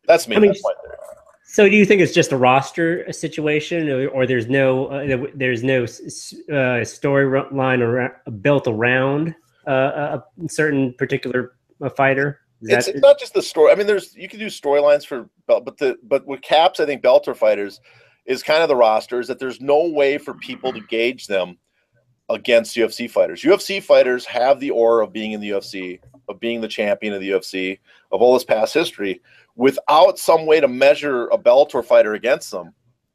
That's me. That's my theory. So do you think it's just a roster situation, or there's no storyline built around a certain particular fighter? It's not just the story. I mean, you can do storylines for, but what caps, I think, Bellator fighters is kind of the roster, is that there's no way for people to gauge them against UFC fighters. UFC fighters have the aura of being in the UFC, of being the champion of the UFC, of all this past history. Without some way to measure a Bellator fighter against them,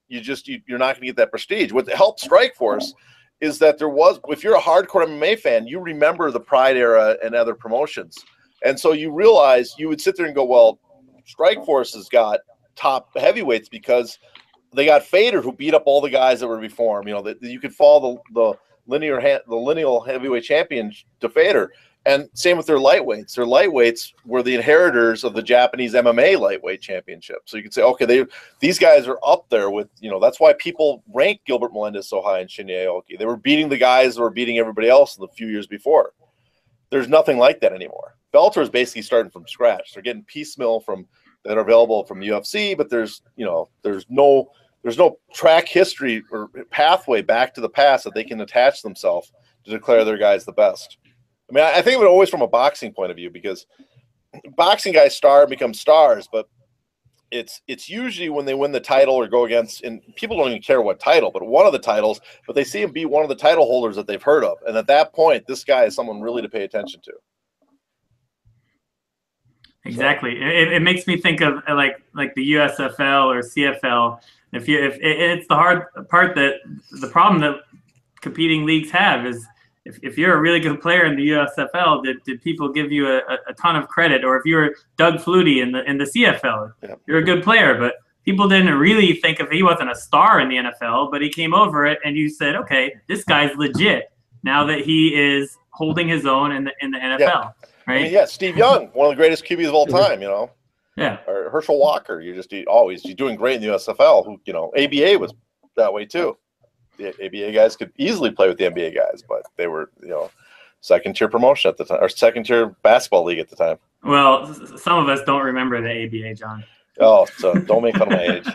you're not going to get that prestige. What helped Strikeforce is that if you're a hardcore MMA fan, you remember the Pride era and other promotions. And so you realize, you would sit there and go, well, Strikeforce has got top heavyweights because they got Fader, who beat up all the guys that were before him. You know, you could follow the lineal heavyweight champion to Fader. And same with their lightweights. Their lightweights were the inheritors of the Japanese MMA lightweight championship. So you could say, okay, these guys are up there with, you know, that's why people rank Gilbert Melendez so high in Shinya Aoki. They were beating the guys that were beating everybody else in the few years before. There's nothing like that anymore. Bellator is basically starting from scratch. They're getting piecemeal that are available from UFC, but there's no track history or pathway back to the past that they can attach themselves to declare their guys the best. I mean, I think of it always from a boxing point of view, because boxing guys become stars, but it's usually when they win the title or go against, and people don't even care what title, but one of the titles, but they see him be one of the title holders that they've heard of. And at that point, this guy is someone really to pay attention to. Exactly. So, it makes me think of like the USFL or CFL. If it's the hard part, that the problem that competing leagues have is, if you're a really good player in the USFL, did people give you a ton of credit? Or if you're Doug Flutie in the CFL, yeah, you're a good player, but people didn't really think he wasn't a star in the NFL, but he came over it and you said, okay, this guy's legit now that he is holding his own in the NFL, yeah, right? I mean, yeah, Steve Young, one of the greatest QBs of all time, you know. Yeah. Or Herschel Walker, you're doing great in the USFL. Who, you know, ABA was that way too. The ABA guys could easily play with the NBA guys, but they were, you know, second-tier promotion at the time, or second-tier basketball league at the time. Well, some of us don't remember the ABA, John. Oh, so don't make fun of my age.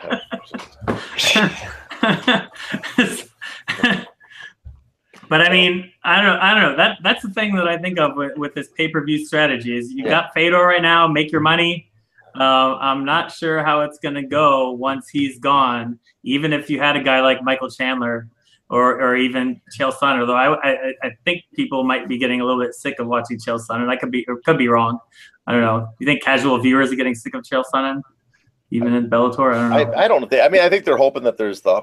But I mean, I don't know. That's the thing that I think of with this pay-per-view strategy is you got Fedor right now, make your money. I'm not sure how it's going to go once he's gone. Even if you had a guy like Michael Chandler or even Chael Sonnen, although I think people might be getting a little bit sick of watching Chael Sonnen. I could be wrong. I don't know. You think casual viewers are getting sick of Chael Sonnen? Even in Bellator, I don't know. I don't think. I mean, I think they're hoping that there's the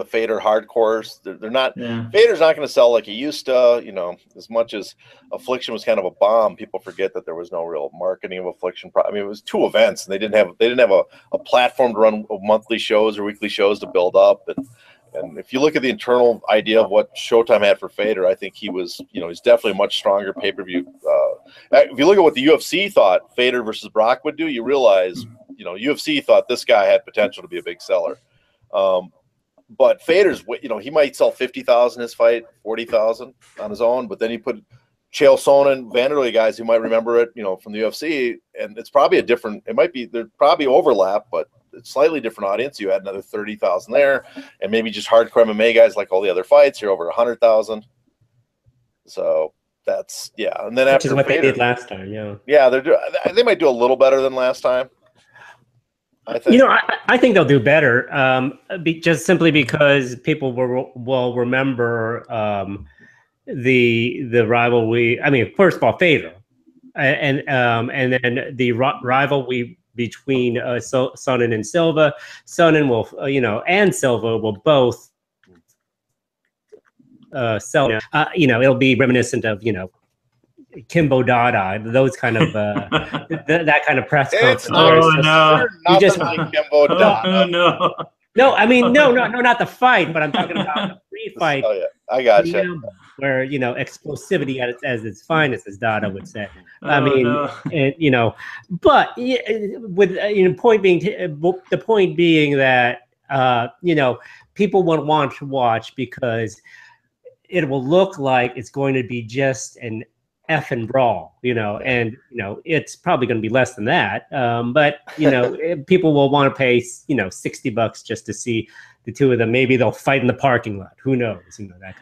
Fedor hardcores. They're not. Yeah. Fedor's not going to sell like he used to. You know, as much as Affliction was kind of a bomb, people forget that there was no real marketing of Affliction. I mean, it was 2 events, and they didn't have a platform to run monthly shows or weekly shows to build up. And if you look at the internal idea of what Showtime had for Fedor, I think he was, he's definitely a much stronger pay-per-view. If you look at what the UFC thought Fedor versus Brock would do, you realize, UFC thought this guy had potential to be a big seller. But Fedor's, he might sell 50,000 his fight, 40,000 on his own, but then you put Chael Sonnen, Vanderlei guys who might remember it, from the UFC, and it's probably there's probably overlap, but it's slightly different audience. You add another 30,000 there, and maybe just hardcore MMA guys like all the other fights, you're over 100,000. So that's and then which is what Fedor, they did last time. They might do a little better than last time. I think. I think they'll do better, just simply because people will remember the rivalry. I mean, first of all, Fedor, and then the rivalry between Sonnen and Silva. Sonnen will, and Silva will both sell. It'll be reminiscent of, Kimbo Dada, those kind of that kind of press conference. Oh no! You just like Kimbo Dada. Oh no! No, I mean no, not the fight, but I'm talking about the pre-fight. Oh yeah, I got you. Where explosivity at its finest, as Dada would say. I mean, no. But with point being the point being that people won't want to watch because it will look like it's going to be just an effing brawl, and it's probably going to be less than that. But people will want to pay $60 just to see the two of them. Maybe they'll fight in the parking lot. Who knows? That kind of.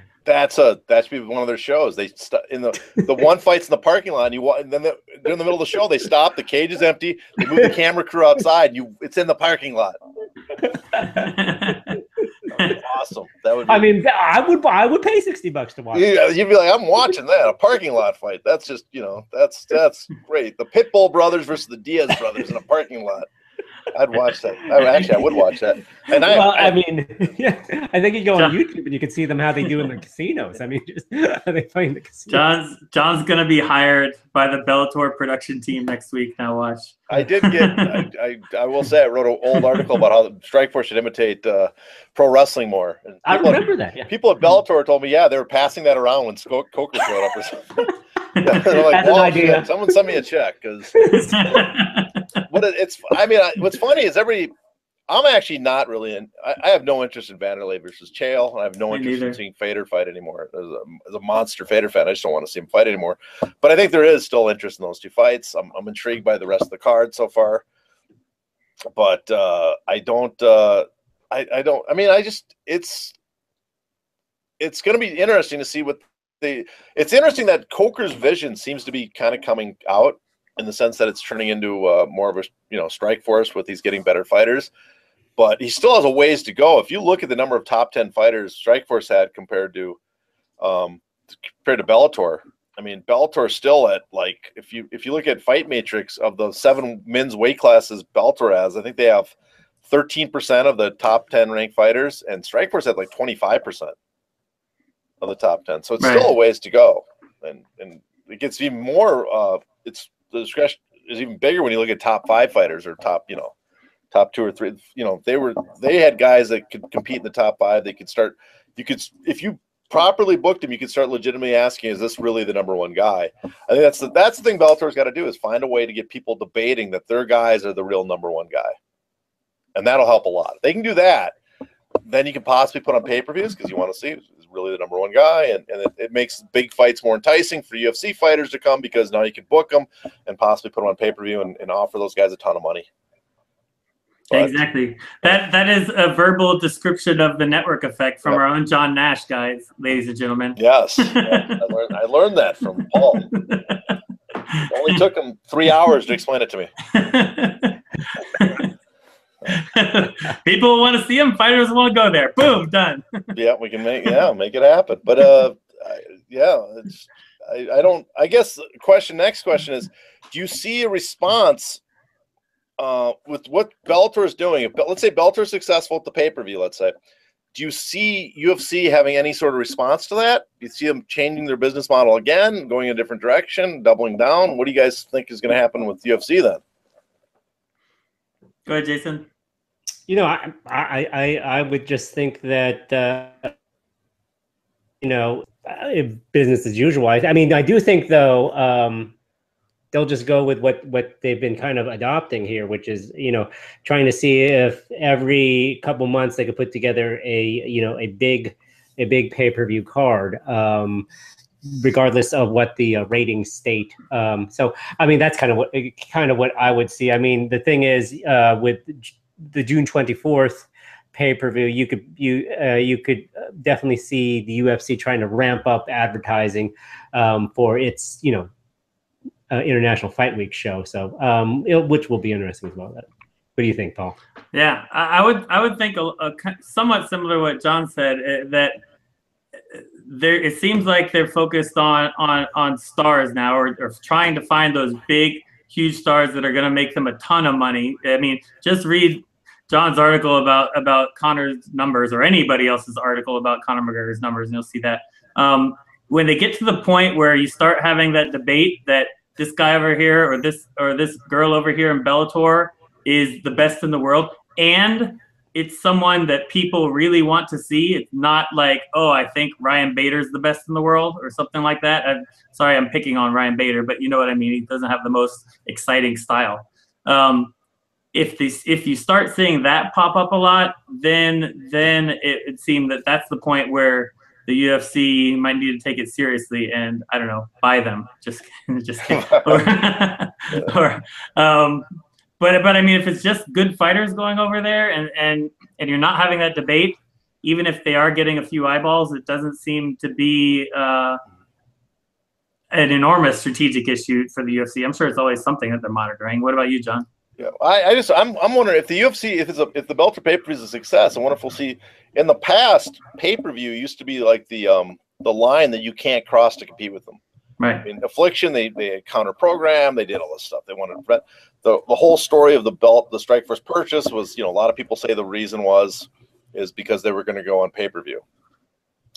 That should be one of their shows. They in the one fight's in the parking lot, and then during the middle of the show they stop. The cage is empty. They move the camera crew outside. It's in the parking lot. Awesome. That would. I mean, I would pay $60 to watch. Yeah, you'd be like, I'm watching that, a parking lot fight. That's just that's great. The Pitbull brothers versus the Diaz brothers in a parking lot. I'd watch that. I would watch that. And I mean, I think you go on YouTube and you can see them how they do in the casinos. I mean, just how they find the casinos. John's gonna be hired by the Bellator production team next week. Now watch. I did get. I will say I wrote an old article about how Strikeforce should imitate pro wrestling more. And I remember that. Yeah. People at Bellator told me, they were passing that around when Coker showed up or something. They're like, an idea. Shit, someone send me a check because. But what's funny is I'm actually not really I have no interest in Vanderlei versus Chael, and I have no interest in seeing Fedor fight anymore. As a monster Fedor fan, I just don't want to see him fight anymore. But I think there is still interest in those two fights. I'm intrigued by the rest of the card so far. But it's going to be interesting to see it's interesting that Coker's vision seems to be kind of coming out, in the sense that it's turning into more of a Strikeforce with he's getting better fighters, but he still has a ways to go. If you look at the number of top 10 fighters Strikeforce had compared to Bellator, I mean Bellator still at if you look at Fight Matrix of the 7 men's weight classes Bellator has, I think they have 13% of the top 10 ranked fighters, and Strikeforce had 25% of the top 10. So it's still a ways to go, and it gets even more. The discretion is even bigger when you look at top 5 fighters or top 2 or 3. They had guys that could compete in the top 5. They could start. If you properly booked him, you could start legitimately asking, is this really the number one guy? I think that's the thing Bellator's got to do, is find a way to get people debating that their guys are the real number one guy, and that'll help a lot. If they can do that, then you can possibly put on pay-per-views because you want to see who's really the number one guy, and it makes big fights more enticing for UFC fighters to come, because now you can book them and possibly put them on pay-per-view and offer those guys a ton of money. But, exactly. That is a verbal description of the network effect from our own John Nash, guys, ladies and gentlemen. Yes, I learned that from Paul. It only took him 3 hours to explain it to me. People want to see him. Fighters want to go there. Boom, done. Yeah, we can make it happen. But I guess next question is, do you see a response with what Bellator is doing? If, let's say Bellator is successful at the pay-per-view, let's say, do you see UFC having any sort of response to that? Do you see them changing their business model again, going a different direction, doubling down? What do you guys think is going to happen with UFC then? Go ahead, Jason. You know, I would just think that business as usual. I mean, I do think though they'll just go with what they've been kind of adopting here, which is trying to see if every couple months they could put together a big pay-per-view card, regardless of what the ratings state. So I mean, that's kind of what I would see. I mean, the thing is, with the June 24th pay-per-view, you could definitely see the UFC trying to ramp up advertising for its International Fight Week show. So which will be interesting as well. What do you think, Paul? Yeah, I would think a somewhat similar to what John said, that it seems like they're focused on stars now, or trying to find those big, huge stars that are going to make them a ton of money. I mean, just read John's article about Conor's numbers, or anybody else's article about Conor McGregor's numbers, and you'll see that when they get to the point where you start having that debate that this guy over here or this girl over here in Bellator is the best in the world, and it's someone that people really want to see. It's not like, oh, I think Ryan Bader's the best in the world or something like that. Sorry, I'm picking on Ryan Bader, but you know what I mean. He doesn't have the most exciting style. If you start seeing that pop up a lot, then it seemed that that's the point where the UFC might need to take it seriously and, I don't know, buy them. Just kidding. But I mean, if it's just good fighters going over there and you're not having that debate, even if they are getting a few eyeballs, it doesn't seem to be an enormous strategic issue for the UFC. I'm sure it's always something that they're monitoring. What about you, John? Yeah, I'm wondering if the UFC, if the Bellator pay-per-view is a success. I wonder if we'll see. In the past, pay-per-view used to be like the line that you can't cross to compete with them. Right. In Affliction, they counter program, they did all this stuff. They wanted to prevent the whole story of the Strikeforce purchase was, a lot of people say the reason is because they were going to go on pay-per-view.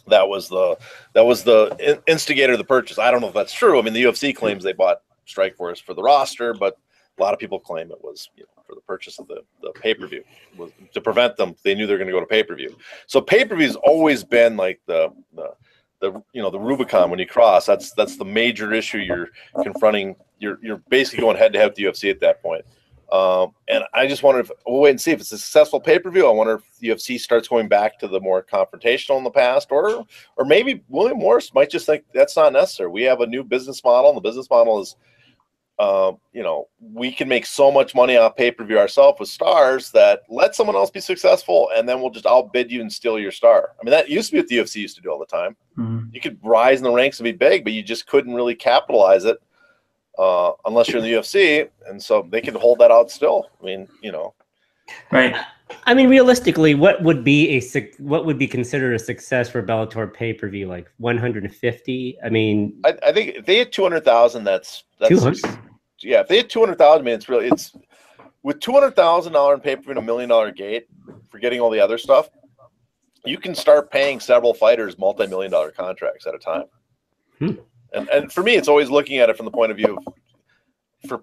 That was the instigator of the purchase. I don't know if that's true. I mean, the UFC claims they bought Strikeforce for the roster, but a lot of people claim it was for the purchase of the pay-per-view, was to prevent them. They knew they were going to go to pay-per-view. So pay-per-view has always been like the Rubicon when you cross. That's the major issue you're confronting. You're basically going head-to-head with the UFC at that point. And I just wonder if we'll wait and see if it's a successful pay-per-view. I wonder if the UFC starts going back to the more confrontational in the past, or maybe William Morris might just think that's not necessary. We have a new business model, and the business model is, we can make so much money off pay-per-view ourselves with stars that let someone else be successful, and then we'll just outbid you and steal your star. I mean, that used to be what the UFC used to do all the time. Mm-hmm. You could rise in the ranks and be big, but you just couldn't really capitalize it unless you're in the UFC, and so they can hold that out still. I mean, right. I mean, realistically, what would be considered a success for Bellator pay-per-view? Like 150? I mean, I think if they hit 200,000, that's 200. Yeah, if they hit 200,000, man, it's with $200,000 in pay-per-view and $1 million gate, forgetting all the other stuff, you can start paying several fighters multi-million-dollar contracts at a time. And for me, it's always looking at it from the point of view of,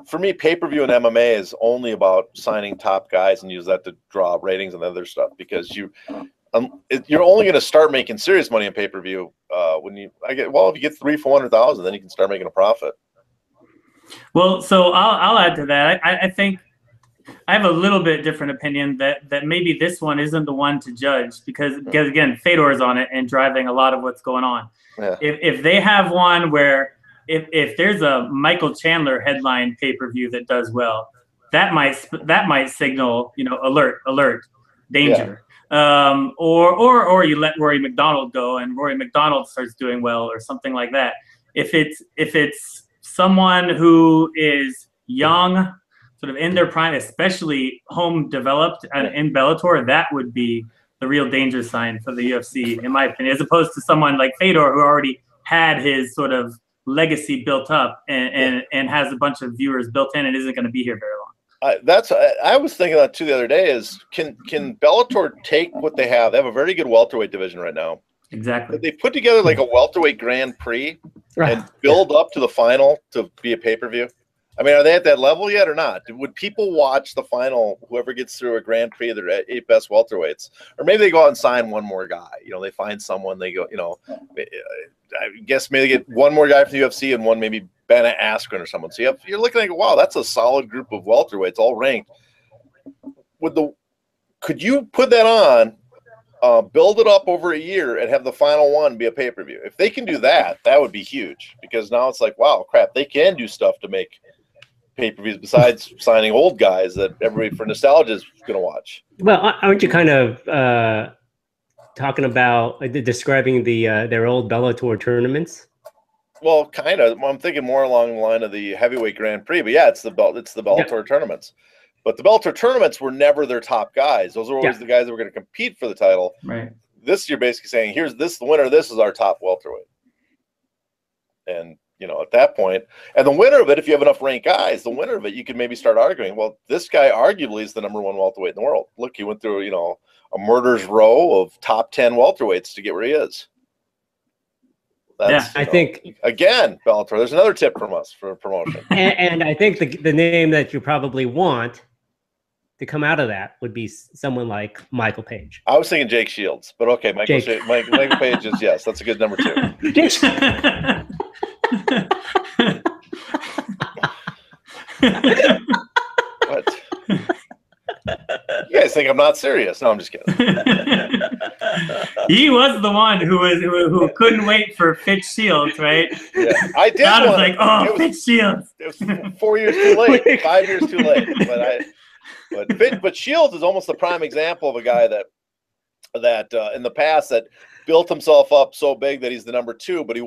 for me, pay-per-view and MMA is only about signing top guys and use that to draw ratings and other stuff, because you're only going to start making serious money in pay-per-view if you get 300,000-400,000, then you can start making a profit. Well, so I'll add to that. I think I have a little bit different opinion that maybe this one isn't the one to judge, because again, Fedor's on it and driving a lot of what's going on. Yeah. If they have one where if there's a Michael Chandler headline pay-per-view that does well, that might signal, you know, alert, danger. Yeah. Or you let Rory McDonald go and Rory McDonald starts doing well or something like that. If it's someone who is young, sort of in their prime, especially home developed and in Bellator, that would be the real danger sign for the UFC, in my opinion, as opposed to someone like Fedor who already had his sort of legacy built up and has a bunch of viewers built in and isn't going to be here very long. I was thinking that too the other day. Is can Bellator take what they have? They have a very good welterweight division right now. Exactly. They put together like a welterweight Grand Prix and build up to the final to be a pay-per-view. I mean, are they at that level yet or not? Would people watch the final, whoever gets through a Grand Prix, their 8 best welterweights? Or maybe they go out and sign one more guy. You know, they find someone, they go, you know, I guess maybe they get one more guy from the UFC and one maybe Ben Askren or someone. So you're looking like, wow, that's a solid group of welterweights, all ranked. Could you put that on, build it up over a year, and have the final one be a pay-per-view? If they can do that, that would be huge, because now it's like, wow, crap, they can do stuff to make pay-per-views besides signing old guys that everybody for nostalgia is going to watch. Well, aren't you kind of talking about describing their old Bellator tournaments? Well, kind of. I'm thinking more along the line of the heavyweight Grand Prix, but yeah, it's the Bellator tournaments. But the Bellator tournaments were never their top guys. Those were always the guys that were going to compete for the title. Right. This, you're basically saying, here's this, the winner of this is our top welterweight. And, you know, at that point, and the winner of it, if you have enough ranked guys, the winner of it, you could maybe start arguing, well, this guy arguably is the #1 welterweight in the world. Look, he went through, you know, a murderer's row of top 10 welterweights to get where he is. I think, again, Bellator, there's another tip from us for promotion. And I think the name that you probably want to come out of that would be someone like Michael Page. I was thinking Jake Shields, but okay, Michael Page is, yes, that's a good number 2. What? You guys think I'm not serious? No, I'm just kidding. He was the one who couldn't wait for Fitch Shields, right? Yeah, I did. I was like, oh, Fitch Shields. It was 4 years too late, 5 years too late. But Shields is almost the prime example of a guy that in the past that built himself up so big that he's the #2, but he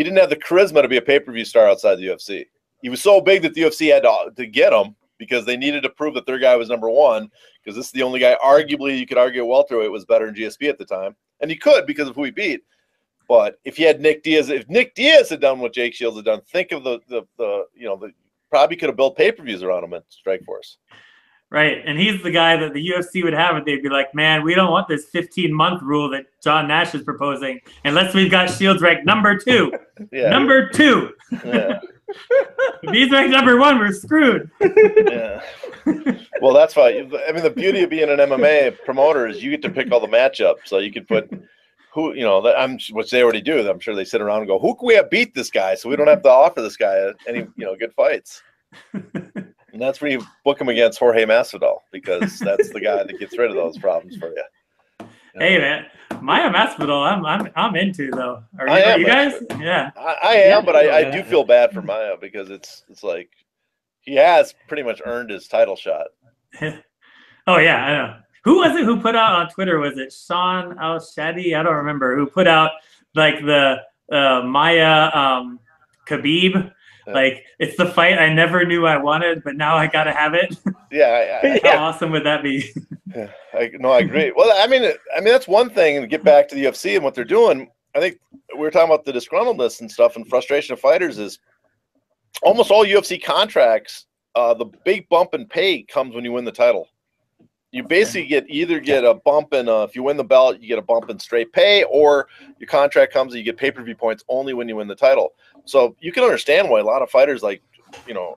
didn't have the charisma to be a pay-per-view star outside the UFC. He was so big that the UFC had to get him because they needed to prove that their guy was #1, because this is the only guy arguably you could argue welterweight was better in GSP at the time, and he could because of who he beat. But if you had Nick Diaz, if Nick Diaz had done what Jake Shields had done, think of the probably could have built pay-per-views around him at Strikeforce. Right, and he's the guy that the UFC would have, and they'd be like, man, we don't want this 15-month rule that John Nash is proposing unless we've got Shields ranked #2. Yeah. #2. Yeah. If he's ranked #1, we're screwed. Yeah. Well, that's why. I mean, the beauty of being an MMA promoter is you get to pick all the matchups. So you can put who, you know, which they already do. I'm sure they sit around and go, who can we have beat this guy so we don't have to offer this guy any, you know, good fights. And that's where you book him against Jorge Masvidal, because that's the guy that gets rid of those problems for you. Hey man, Maya Masvidal, I'm into though. Are you guys? Yeah, I am, but I do feel bad for Maya because it's like he has pretty much earned his title shot. Oh yeah, I know. Who was it who put out on Twitter? Was it Sean Al-Shadi? I don't remember. Who put out like the Maya Khabib? Like, it's the fight I never knew I wanted, but now I got to have it. Yeah. How awesome would that be? I agree. Well, I mean, that's one thing. And to get back to the UFC and what they're doing, I think we were talking about the disgruntledness and stuff and frustration of fighters is almost all UFC contracts, the big bump in pay comes when you win the title. You basically either get a bump in, if you win the belt, you get a bump in straight pay, or your contract comes and you get pay-per-view points only when you win the title. So you can understand why a lot of fighters like, you know,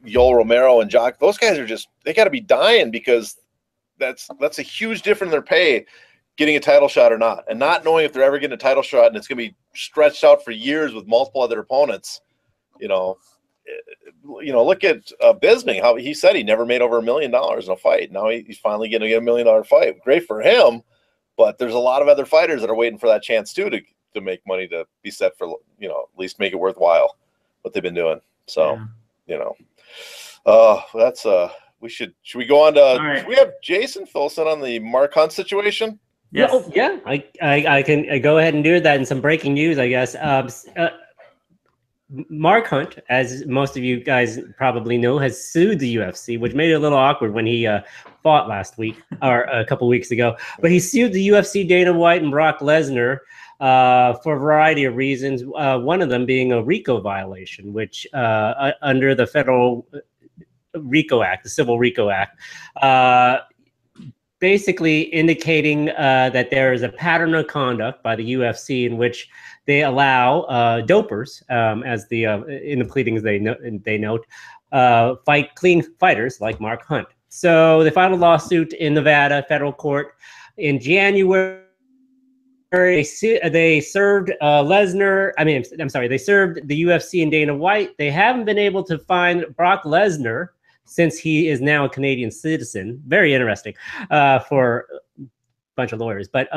Yoel Romero and Jock, those guys are just, they got to be dying because that's a huge difference in their pay, getting a title shot or not, and not knowing if they're ever getting a title shot and it's going to be stretched out for years with multiple other opponents. You know, look at Bisping, how he said he never made over $1 million in a fight. Now he's finally going to get $1 million fight. Great for him, but there's a lot of other fighters that are waiting for that chance too to make money, to be set for, you know, at least make it worthwhile what they've been doing. So you know, that's should we go on to? right. Should we have Jason fill us in on the Mark Hunt situation? Yes. Well, yeah, I can go ahead and do that in some breaking news, I guess. Mark Hunt, as most of you guys probably know, has sued the UFC, which made it a little awkward when he fought last week or a couple weeks ago. But he sued the UFC, Dana White, and Brock Lesnar for a variety of reasons. One of them being a RICO violation, which under the federal RICO Act, the Civil RICO Act, basically indicating that there is a pattern of conduct by the UFC in which they allow dopers, as the in the pleadings they note, fight clean fighters like Mark Hunt. So they filed a lawsuit in Nevada federal court in January. They served Lesnar. I mean, I'm sorry. They served the UFC and Dana White. They haven't been able to find Brock Lesnar since he is now a Canadian citizen. Very interesting for a bunch of lawyers, but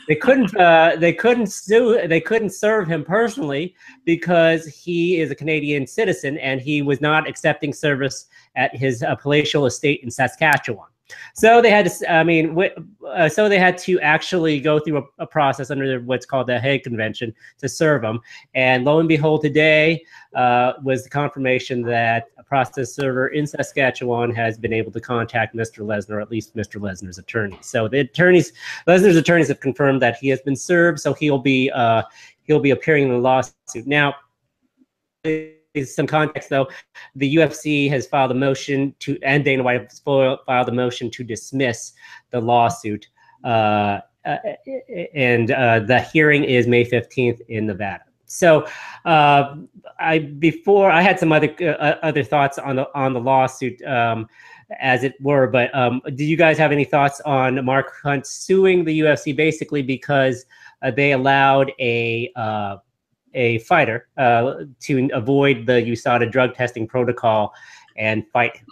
they couldn't serve him personally because he is a Canadian citizen and he was not accepting service at his palatial estate in Saskatchewan. So they had to, so they had to actually go through a process under what's called the Hague Convention to serve him. And lo and behold, today was the confirmation that a process server in Saskatchewan has been able to contact Mr. Lesnar, at least Mr. Lesnar's attorney. So the Lesnar's attorneys have confirmed that he has been served. So he'll be appearing in the lawsuit. Now, some context, though, the UFC has filed a motion to, and Dana White has filed a motion to dismiss the lawsuit, and the hearing is May 15th in Nevada. So, I had some other thoughts on the lawsuit, as it were. But do you guys have any thoughts on Mark Hunt suing the UFC basically because they allowed a fighter to avoid the USADA drug testing protocol and fight him?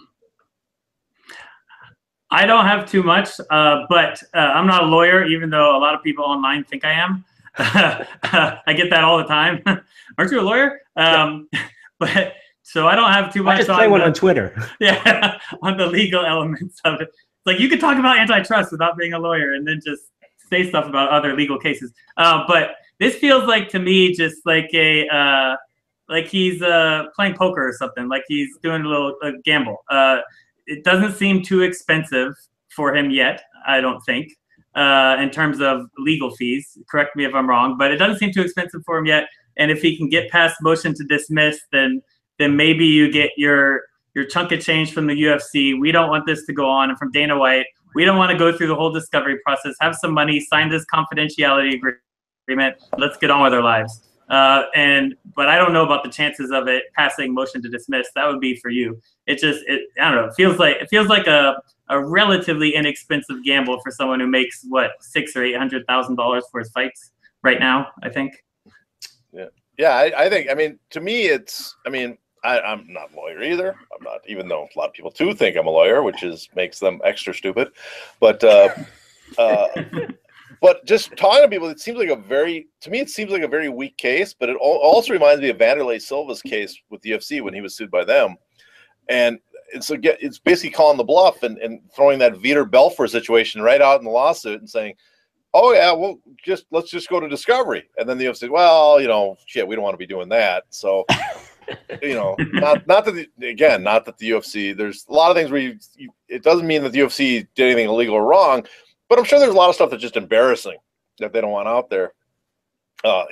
I don't have too much, but I'm not a lawyer, even though a lot of people online think I am. I get that all the time. Aren't you a lawyer? But so I don't have too much. I just play one on Twitter. Yeah, on the legal elements of it. Like, you could talk about antitrust without being a lawyer and then just say stuff about other legal cases. But this feels like, to me, just like like he's playing poker or something. Like he's doing a little gamble. It doesn't seem too expensive for him yet, I don't think, in terms of legal fees. Correct me if I'm wrong, but it doesn't seem too expensive for him yet. And if he can get past motion to dismiss, then maybe you get your chunk of change from the UFC. We don't want this to go on. And from Dana White, we don't want to go through the whole discovery process. Have some money, sign this confidentiality agreement. Let's get on with our lives. But I don't know about the chances of it passing motion to dismiss. That would be for you. I don't know. It feels like a relatively inexpensive gamble for someone who makes what, $600,000 or $800,000 for his fights right now, I think. Yeah. I think. I mean, to me, I'm not a lawyer either. I'm not, even though a lot of people too think I'm a lawyer, which makes them extra stupid. But but just talking to people, it seems like it seems like a very weak case. But it also reminds me of Vanderlei Silva's case with the UFC when he was sued by them. And it's basically calling the bluff and throwing that Vitor Belfort situation right out in the lawsuit and saying, oh yeah, well, let's just go to discovery. And then the UFC said, well, shit, we don't want to be doing that. So, not that the UFC, there's a lot of things where it doesn't mean that the UFC did anything illegal or wrong, but I'm sure there's a lot of stuff that's just embarrassing that they don't want out there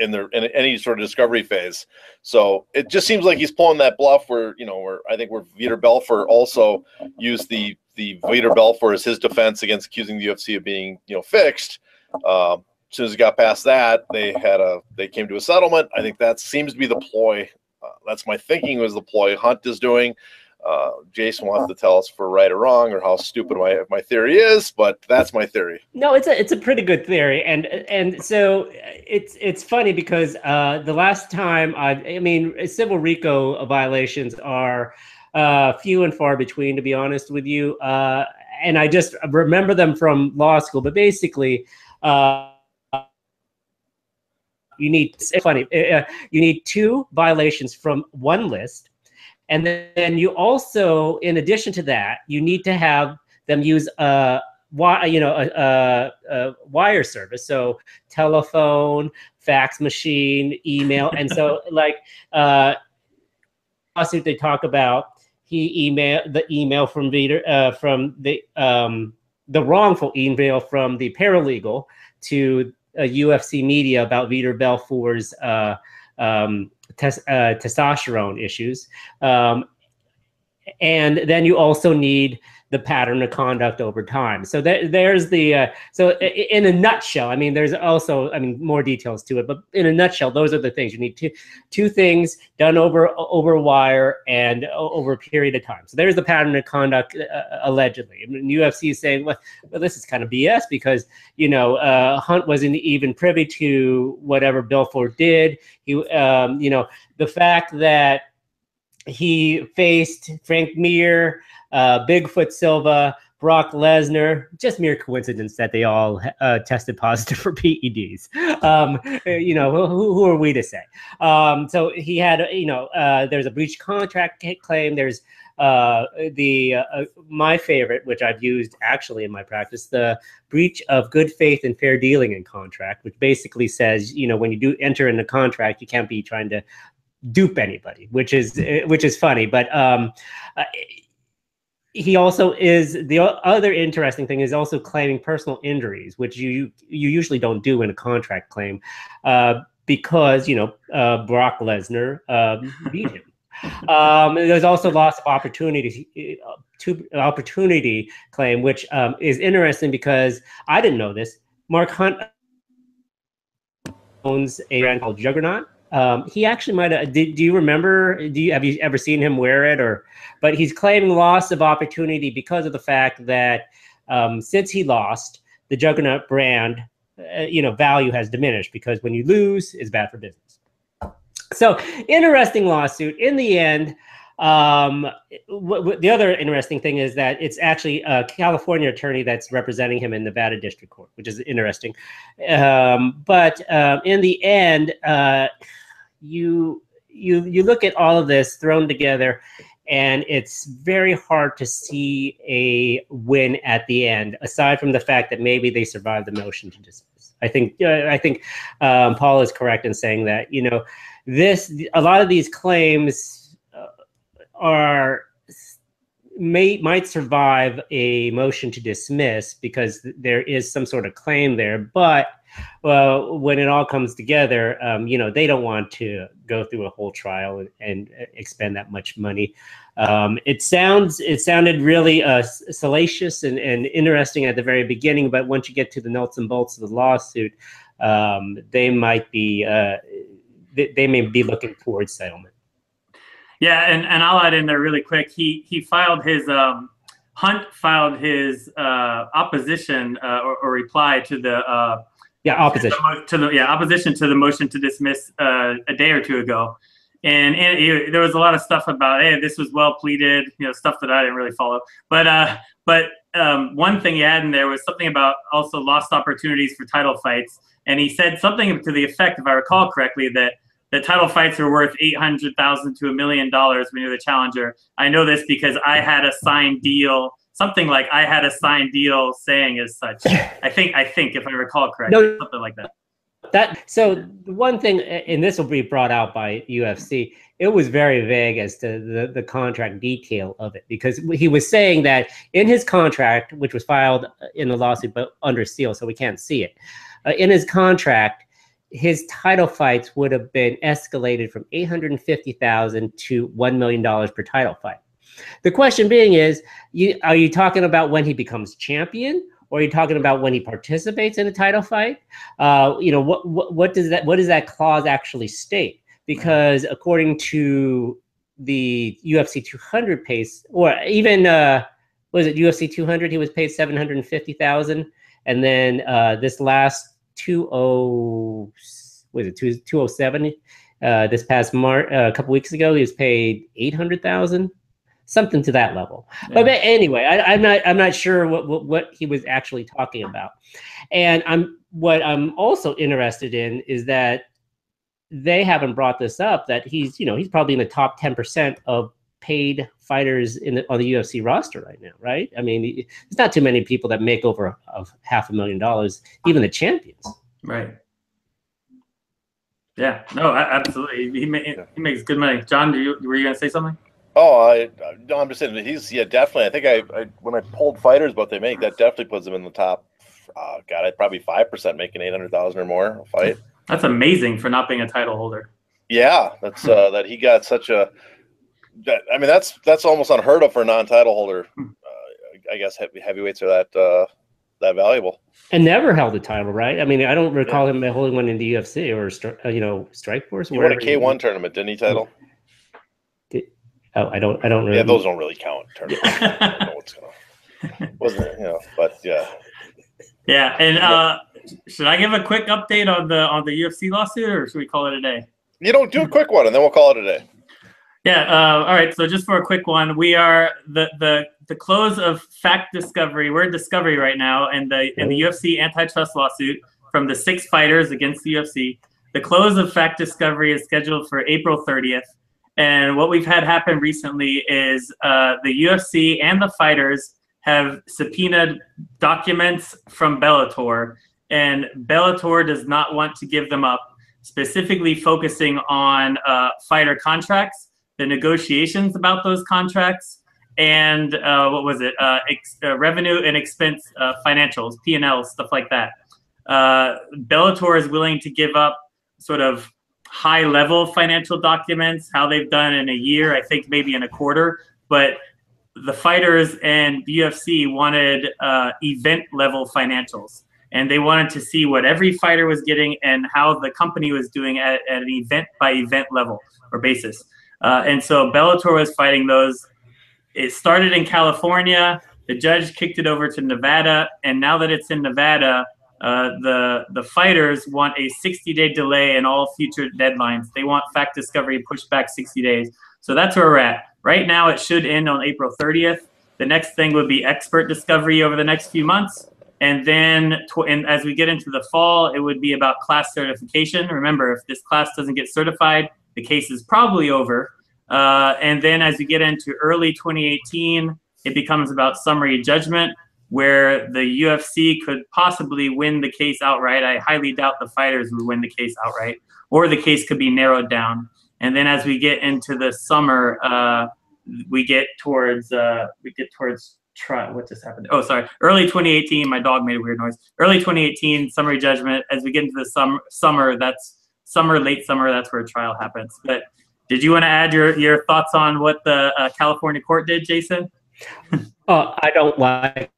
in any sort of discovery phase. So it just seems like he's pulling that bluff where Vitor Belfort also used the Vitor Belfort as his defense against accusing the UFC of being, fixed. As soon as he got past that, they came to a settlement. I think that seems to be the ploy. That's my thinking was the ploy Hunt is doing. Jason wants to tell us if we're right or wrong or how stupid my theory is, but that's my theory. No, it's a pretty good theory, and so it's funny because the last time civil RICO violations are few and far between, to be honest with you, and I just remember them from law school. But basically, you need 2 violations from one list, And then you also, in addition to that, you need to have them use a wire service, so telephone, fax machine, email, and so like lawsuit they talk about the email from Vitor from the wrongful email from the paralegal to UFC media about Vitor Belfort's testosterone issues. And then you also need the pattern of conduct over time. So there's the, so in a nutshell, I mean, there's also, I mean, more details to it, but in a nutshell, those are the things. You need two things done over wire and over a period of time. So there's the pattern of conduct, allegedly. I mean, UFC is saying, well, this is kind of BS because, you know, Hunt wasn't even privy to whatever Belfort did. He, you know, the fact that he faced Frank Mir, Bigfoot Silva, Brock Lesnar. Just mere coincidence that they all tested positive for PEDs. You know, who are we to say? So he had, you know, there's a breach contract claim. There's my favorite, which I've used actually in my practice, the breach of good faith and fair dealing in contract, which basically says, you know, when you do enter in a contract, you can't be trying to dupe anybody, which is funny. But he also is, the other interesting thing is also claiming personal injuries, which you usually don't do in a contract claim, because, you know, Brock Lesnar beat him. There's also loss of opportunity claim, which is interesting because I didn't know this. Mark Hunt owns a brand called Juggernaut. He actually might have. Do you remember? Have you ever seen him wear it? But he's claiming loss of opportunity because of the fact that since he lost, the Juggernaut brand, you know, value has diminished because when you lose, it's bad for business. So interesting lawsuit. In the end, the other interesting thing is that it's actually a California attorney that's representing him in Nevada District Court, which is interesting. But in the end, you look at all of this thrown together, and it's very hard to see a win at the end, aside from the fact that maybe they survived the motion to dismiss. I think Paul is correct in saying that, you know, a lot of these claims might survive a motion to dismiss because there is some sort of claim there, but when it all comes together, you know, they don't want to go through a whole trial and expend that much money. It sounded really salacious and interesting at the very beginning, but once you get to the nuts and bolts of the lawsuit, they may be looking towards settlement. Yeah, and I'll add in there really quick. He filed his Hunt filed his opposition or reply to the opposition opposition to the motion to dismiss a day or two ago, and there was a lot of stuff about, hey, this was well pleaded, you know, stuff that I didn't really follow. But one thing he had in there was something about also lost opportunities for title fights, and he said something to the effect, if I recall correctly, that the title fights are worth $800,000 to $1 million when you're the challenger. I know this because I had a signed deal. Something like I had a signed deal saying as such. I think if I recall correctly, something like that. So the one thing, and this will be brought out by UFC, it was very vague as to the contract detail of it, because he was saying that in his contract, which was filed in the lawsuit but under seal, so we can't see it, in his contract, his title fights would have been escalated from $850,000 to $1 million per title fight. The question being is, are you talking about when he becomes champion, or are you talking about when he participates in a title fight? You know, what does that clause actually state? Because according to the UFC 200 pace, or even was it UFC 200? He was paid $750,000, and then this last 207? This past March, a couple weeks ago, he was paid $800,000. Something to that level. Yeah. But anyway, I'm not sure what he was actually talking about. And what I'm also interested in is that they haven't brought this up, that he's probably in the top 10% of paid fighters on the UFC roster right now, right? I mean, there's not too many people that make over $500,000, even the champions. Right. Yeah. No, absolutely. He makes good money. John, were you going to say something? Oh, no, I'm just saying that he's definitely. I think I when I pulled fighters, what they make, that definitely puts them in the top. God, I'd probably 5% making 800,000 or more a fight. That's amazing for not being a title holder. Yeah, that's that he got such a. I mean, that's almost unheard of for a non-title holder. I guess heavyweights are that valuable. And never held a title, right? I mean, I don't recall him holding one in the UFC or Strikeforce. He won a K1 tournament, didn't he? Title. I don't really. Yeah, those don't really count. Tournaments. I don't know what's gonna. Wasn't it? But yeah. Yeah, and should I give a quick update on the UFC lawsuit, or should we call it a day? You don't do a quick one, and then we'll call it a day. Yeah. All right. So just for a quick one, we are the close of fact discovery. We're in discovery right now, and the UFC antitrust lawsuit from the 6 fighters against the UFC. The close of fact discovery is scheduled for April 30th. And what we've had happen recently is the UFC and the fighters have subpoenaed documents from Bellator, and Bellator does not want to give them up, specifically focusing on fighter contracts, the negotiations about those contracts, and revenue and expense financials, P&L, stuff like that. Bellator is willing to give up sort of high-level financial documents, how they've done in a year, I think maybe in a quarter, but the fighters and UFC wanted event-level financials, and they wanted to see what every fighter was getting and how the company was doing at an event-by-event level or basis. And so Bellator was fighting those. It started in California. The judge kicked it over to Nevada, and now that it's in Nevada, the fighters want a 60-day delay in all future deadlines. They want fact discovery pushed back 60 days. So that's where we're at. Right now, it should end on April 30th. The next thing would be expert discovery over the next few months. And then as we get into the fall, it would be about class certification. Remember, if this class doesn't get certified, the case is probably over. And then as we get into early 2018, it becomes about summary judgment, where the UFC could possibly win the case outright. I highly doubt the fighters would win the case outright, or the case could be narrowed down. And then as we get into the summer, we get towards trial. What just happened? Oh, sorry. Early 2018. My dog made a weird noise. Early 2018, summary judgment. As we get into the summer, that's summer, late summer. That's where trial happens. But did you want to add your thoughts on what the California court did, Jason? I don't like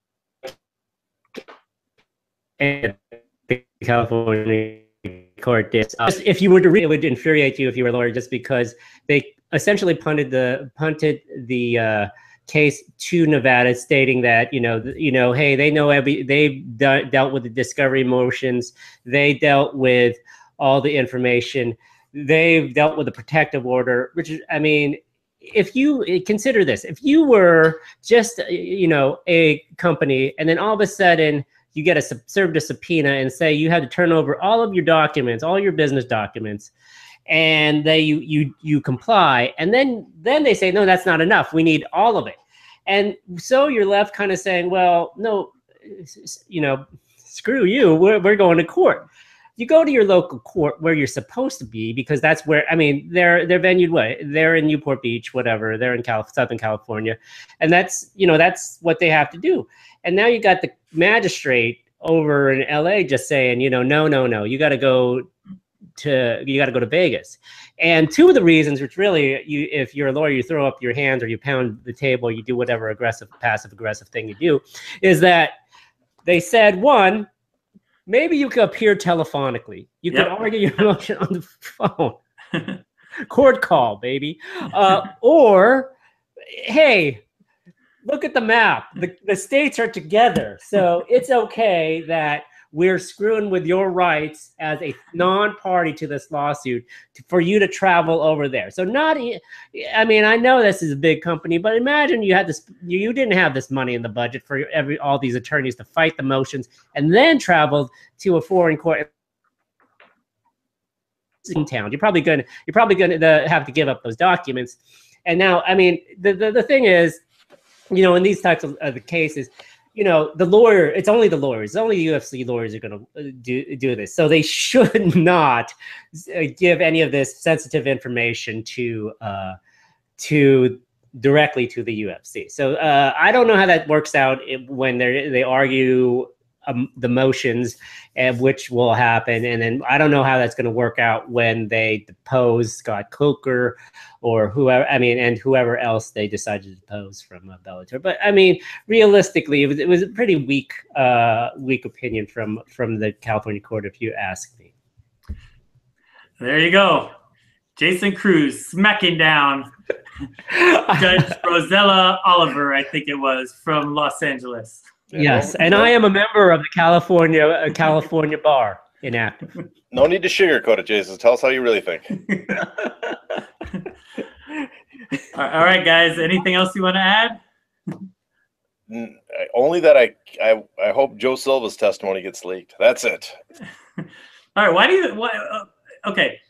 the California court did. If you were to read, it would infuriate you if you were a lawyer, just because they essentially punted the case to Nevada, stating that hey, they know they've dealt with the discovery motions, they dealt with all the information, they've dealt with the protective order. Which is, I mean, if you consider this, if you were just a company, and then all of a sudden you get served a subpoena and say you had to turn over all of your documents, all your business documents, and you comply, and then they say, no, that's not enough, we need all of it. And so you're left kind of saying, well, no, screw you, we're going to court. You go to your local court where you're supposed to be, because that's where, I mean, they're venued way. They're in Newport Beach, whatever. They're in Southern California, and that's what they have to do. And now you got the magistrate over in LA just saying, no, you got to go to Vegas. And two of the reasons, which really, if you're a lawyer, you throw up your hands or you pound the table, you do whatever passive aggressive thing you do, is that they said, one, maybe you could appear telephonically. You could argue your motion on the phone. Court call, baby. Or, hey, look at the map. The states are together. So it's okay that we're screwing with your rights as a non-party to this lawsuit for you to travel over there. So I mean, I know this is a big company, but imagine you didn't have this money in the budget for all these attorneys to fight the motions and then travel to a foreign court in town. You're probably going to have to give up those documents. And now, I mean, the thing is, in these types of the cases, the lawyer, it's only the lawyers, it's only the UFC lawyers are going to do this. So they should not give any of this sensitive information to directly to the UFC. So I don't know how that works out when they argue the motions and which will happen. And then I don't know how that's going to work out when they depose Scott Coker or whoever, and whoever else they decided to depose from Bellator. But I mean, realistically, it was a pretty weak opinion from the California court, if you ask me. There you go. Jason Cruz smacking down Judge Rosella Oliver, I think it was, from Los Angeles. Yes, and I am a member of the California bar in Active. No need to sugarcoat it, Jason. Tell us how you really think. All right, guys. Anything else you want to add? Only that I hope Joe Silva's testimony gets leaked. That's it. All right. Okay.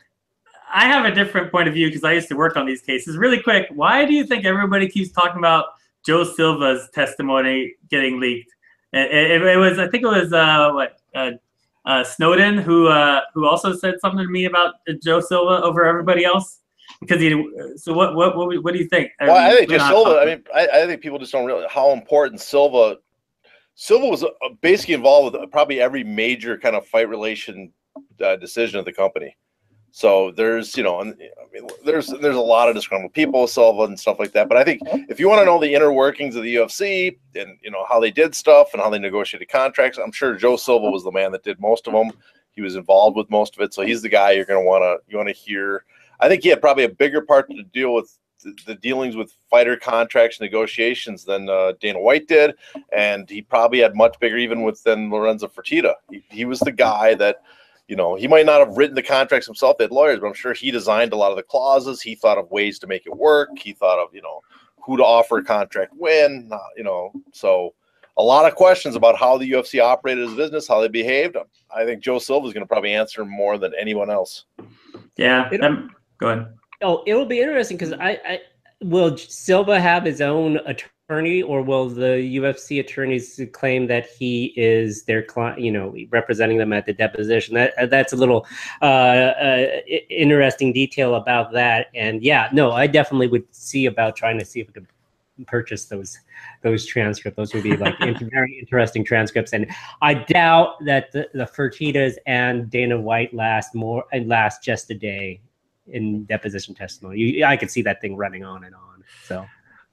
I have a different point of view because I used to work on these cases. Really quick, why do you think everybody keeps talking about Joe Silva's testimony getting leaked? It was, I think it was Snowden who also said something to me about Joe Silva over everybody else. Because so what do you think? Well, I think just Silva. I mean, I think people just don't realize how important Silva was basically involved with probably every major kind of fight relation decision of the company. So there's, there's a lot of disgruntled people with Silva and stuff like that. But I think if you want to know the inner workings of the UFC and, how they did stuff and how they negotiated contracts, I'm sure Joe Silva was the man that did most of them. He was involved with most of it. So he's the guy you want to hear. I think he had probably a bigger part to deal with the dealings with fighter contracts negotiations than Dana White did. And he probably had much bigger even than Lorenzo Fertitta. He was the guy that, he might not have written the contracts himself. They had lawyers, but I'm sure he designed a lot of the clauses. He thought of ways to make it work. He thought of, who to offer a contract when, so a lot of questions about how the UFC operated as a business, how they behaved. I think Joe Silva is going to probably answer more than anyone else. Yeah. Go ahead. Oh, it'll be interesting because will Silva have his own attorney, or will the UFC attorneys claim that he is their client, representing them at the deposition? That's a little interesting detail about that. And yeah, no, I definitely would see about trying to see if we could purchase those transcripts. Those would be like very interesting transcripts. And I doubt that the Fertittas and Dana White last just a day in deposition testimony. I could see that thing running on and on. So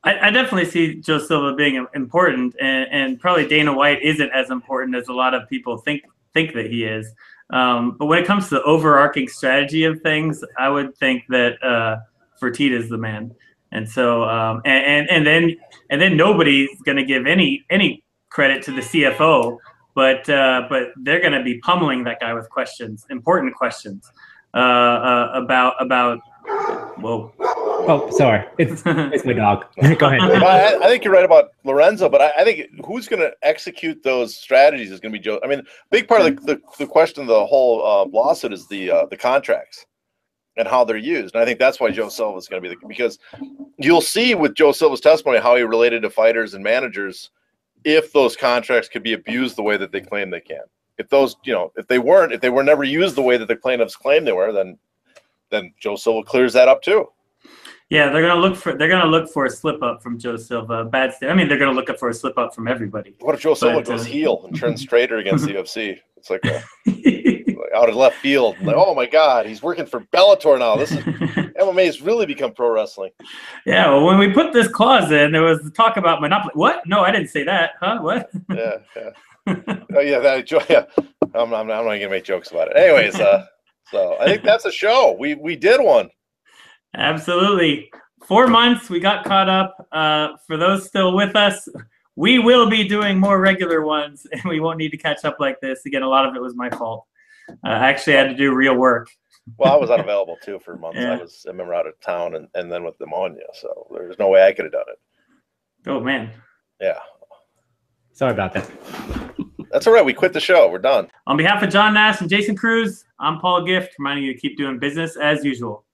I definitely see Joe Silva being important, and probably Dana White isn't as important as a lot of people think that he is. But when it comes to the overarching strategy of things, I would think that Fertitta is the man. And so and then nobody's going to give any credit to the CFO, but they're going to be pummeling that guy with questions, important questions about. Whoa. Oh, sorry. It's my dog. Go ahead. Well, I think you're right about Lorenzo, but I think who's going to execute those strategies is going to be Joe. I mean, a big part of the question of the whole lawsuit is the contracts and how they're used. And I think that's why Joe Silva is going to be because you'll see with Joe Silva's testimony how he related to fighters and managers if those contracts could be abused the way that they claim they can. If those, if they were never used the way that the plaintiffs claim they were, then Joe Silva clears that up too. Yeah, they're gonna look for a slip up from Joe Silva. They're gonna look for a slip up from everybody. What if Joe Silva goes heel and turns traitor against the UFC? It's like out of left field. Like, oh my God, he's working for Bellator now. This is MMA has really become pro wrestling. Yeah, well, when we put this clause in, there was talk about monopoly. What? No, I didn't say that. Huh? What? Yeah. Oh yeah, yeah. I'm not gonna make jokes about it. Anyways, so I think that's a show. We did one. Absolutely. 4 months, we got caught up. For those still with us, we will be doing more regular ones, and we won't need to catch up like this. Again, a lot of it was my fault. I actually had to do real work. Well, I was unavailable too for months. Yeah. I remember out of town and then with pneumonia, so there's no way I could have done it. Oh man. Yeah. Sorry about that. That's all right. We quit the show. We're done. On behalf of John Nash and Jason Cruz, I'm Paul Gift, reminding you to keep doing business as usual.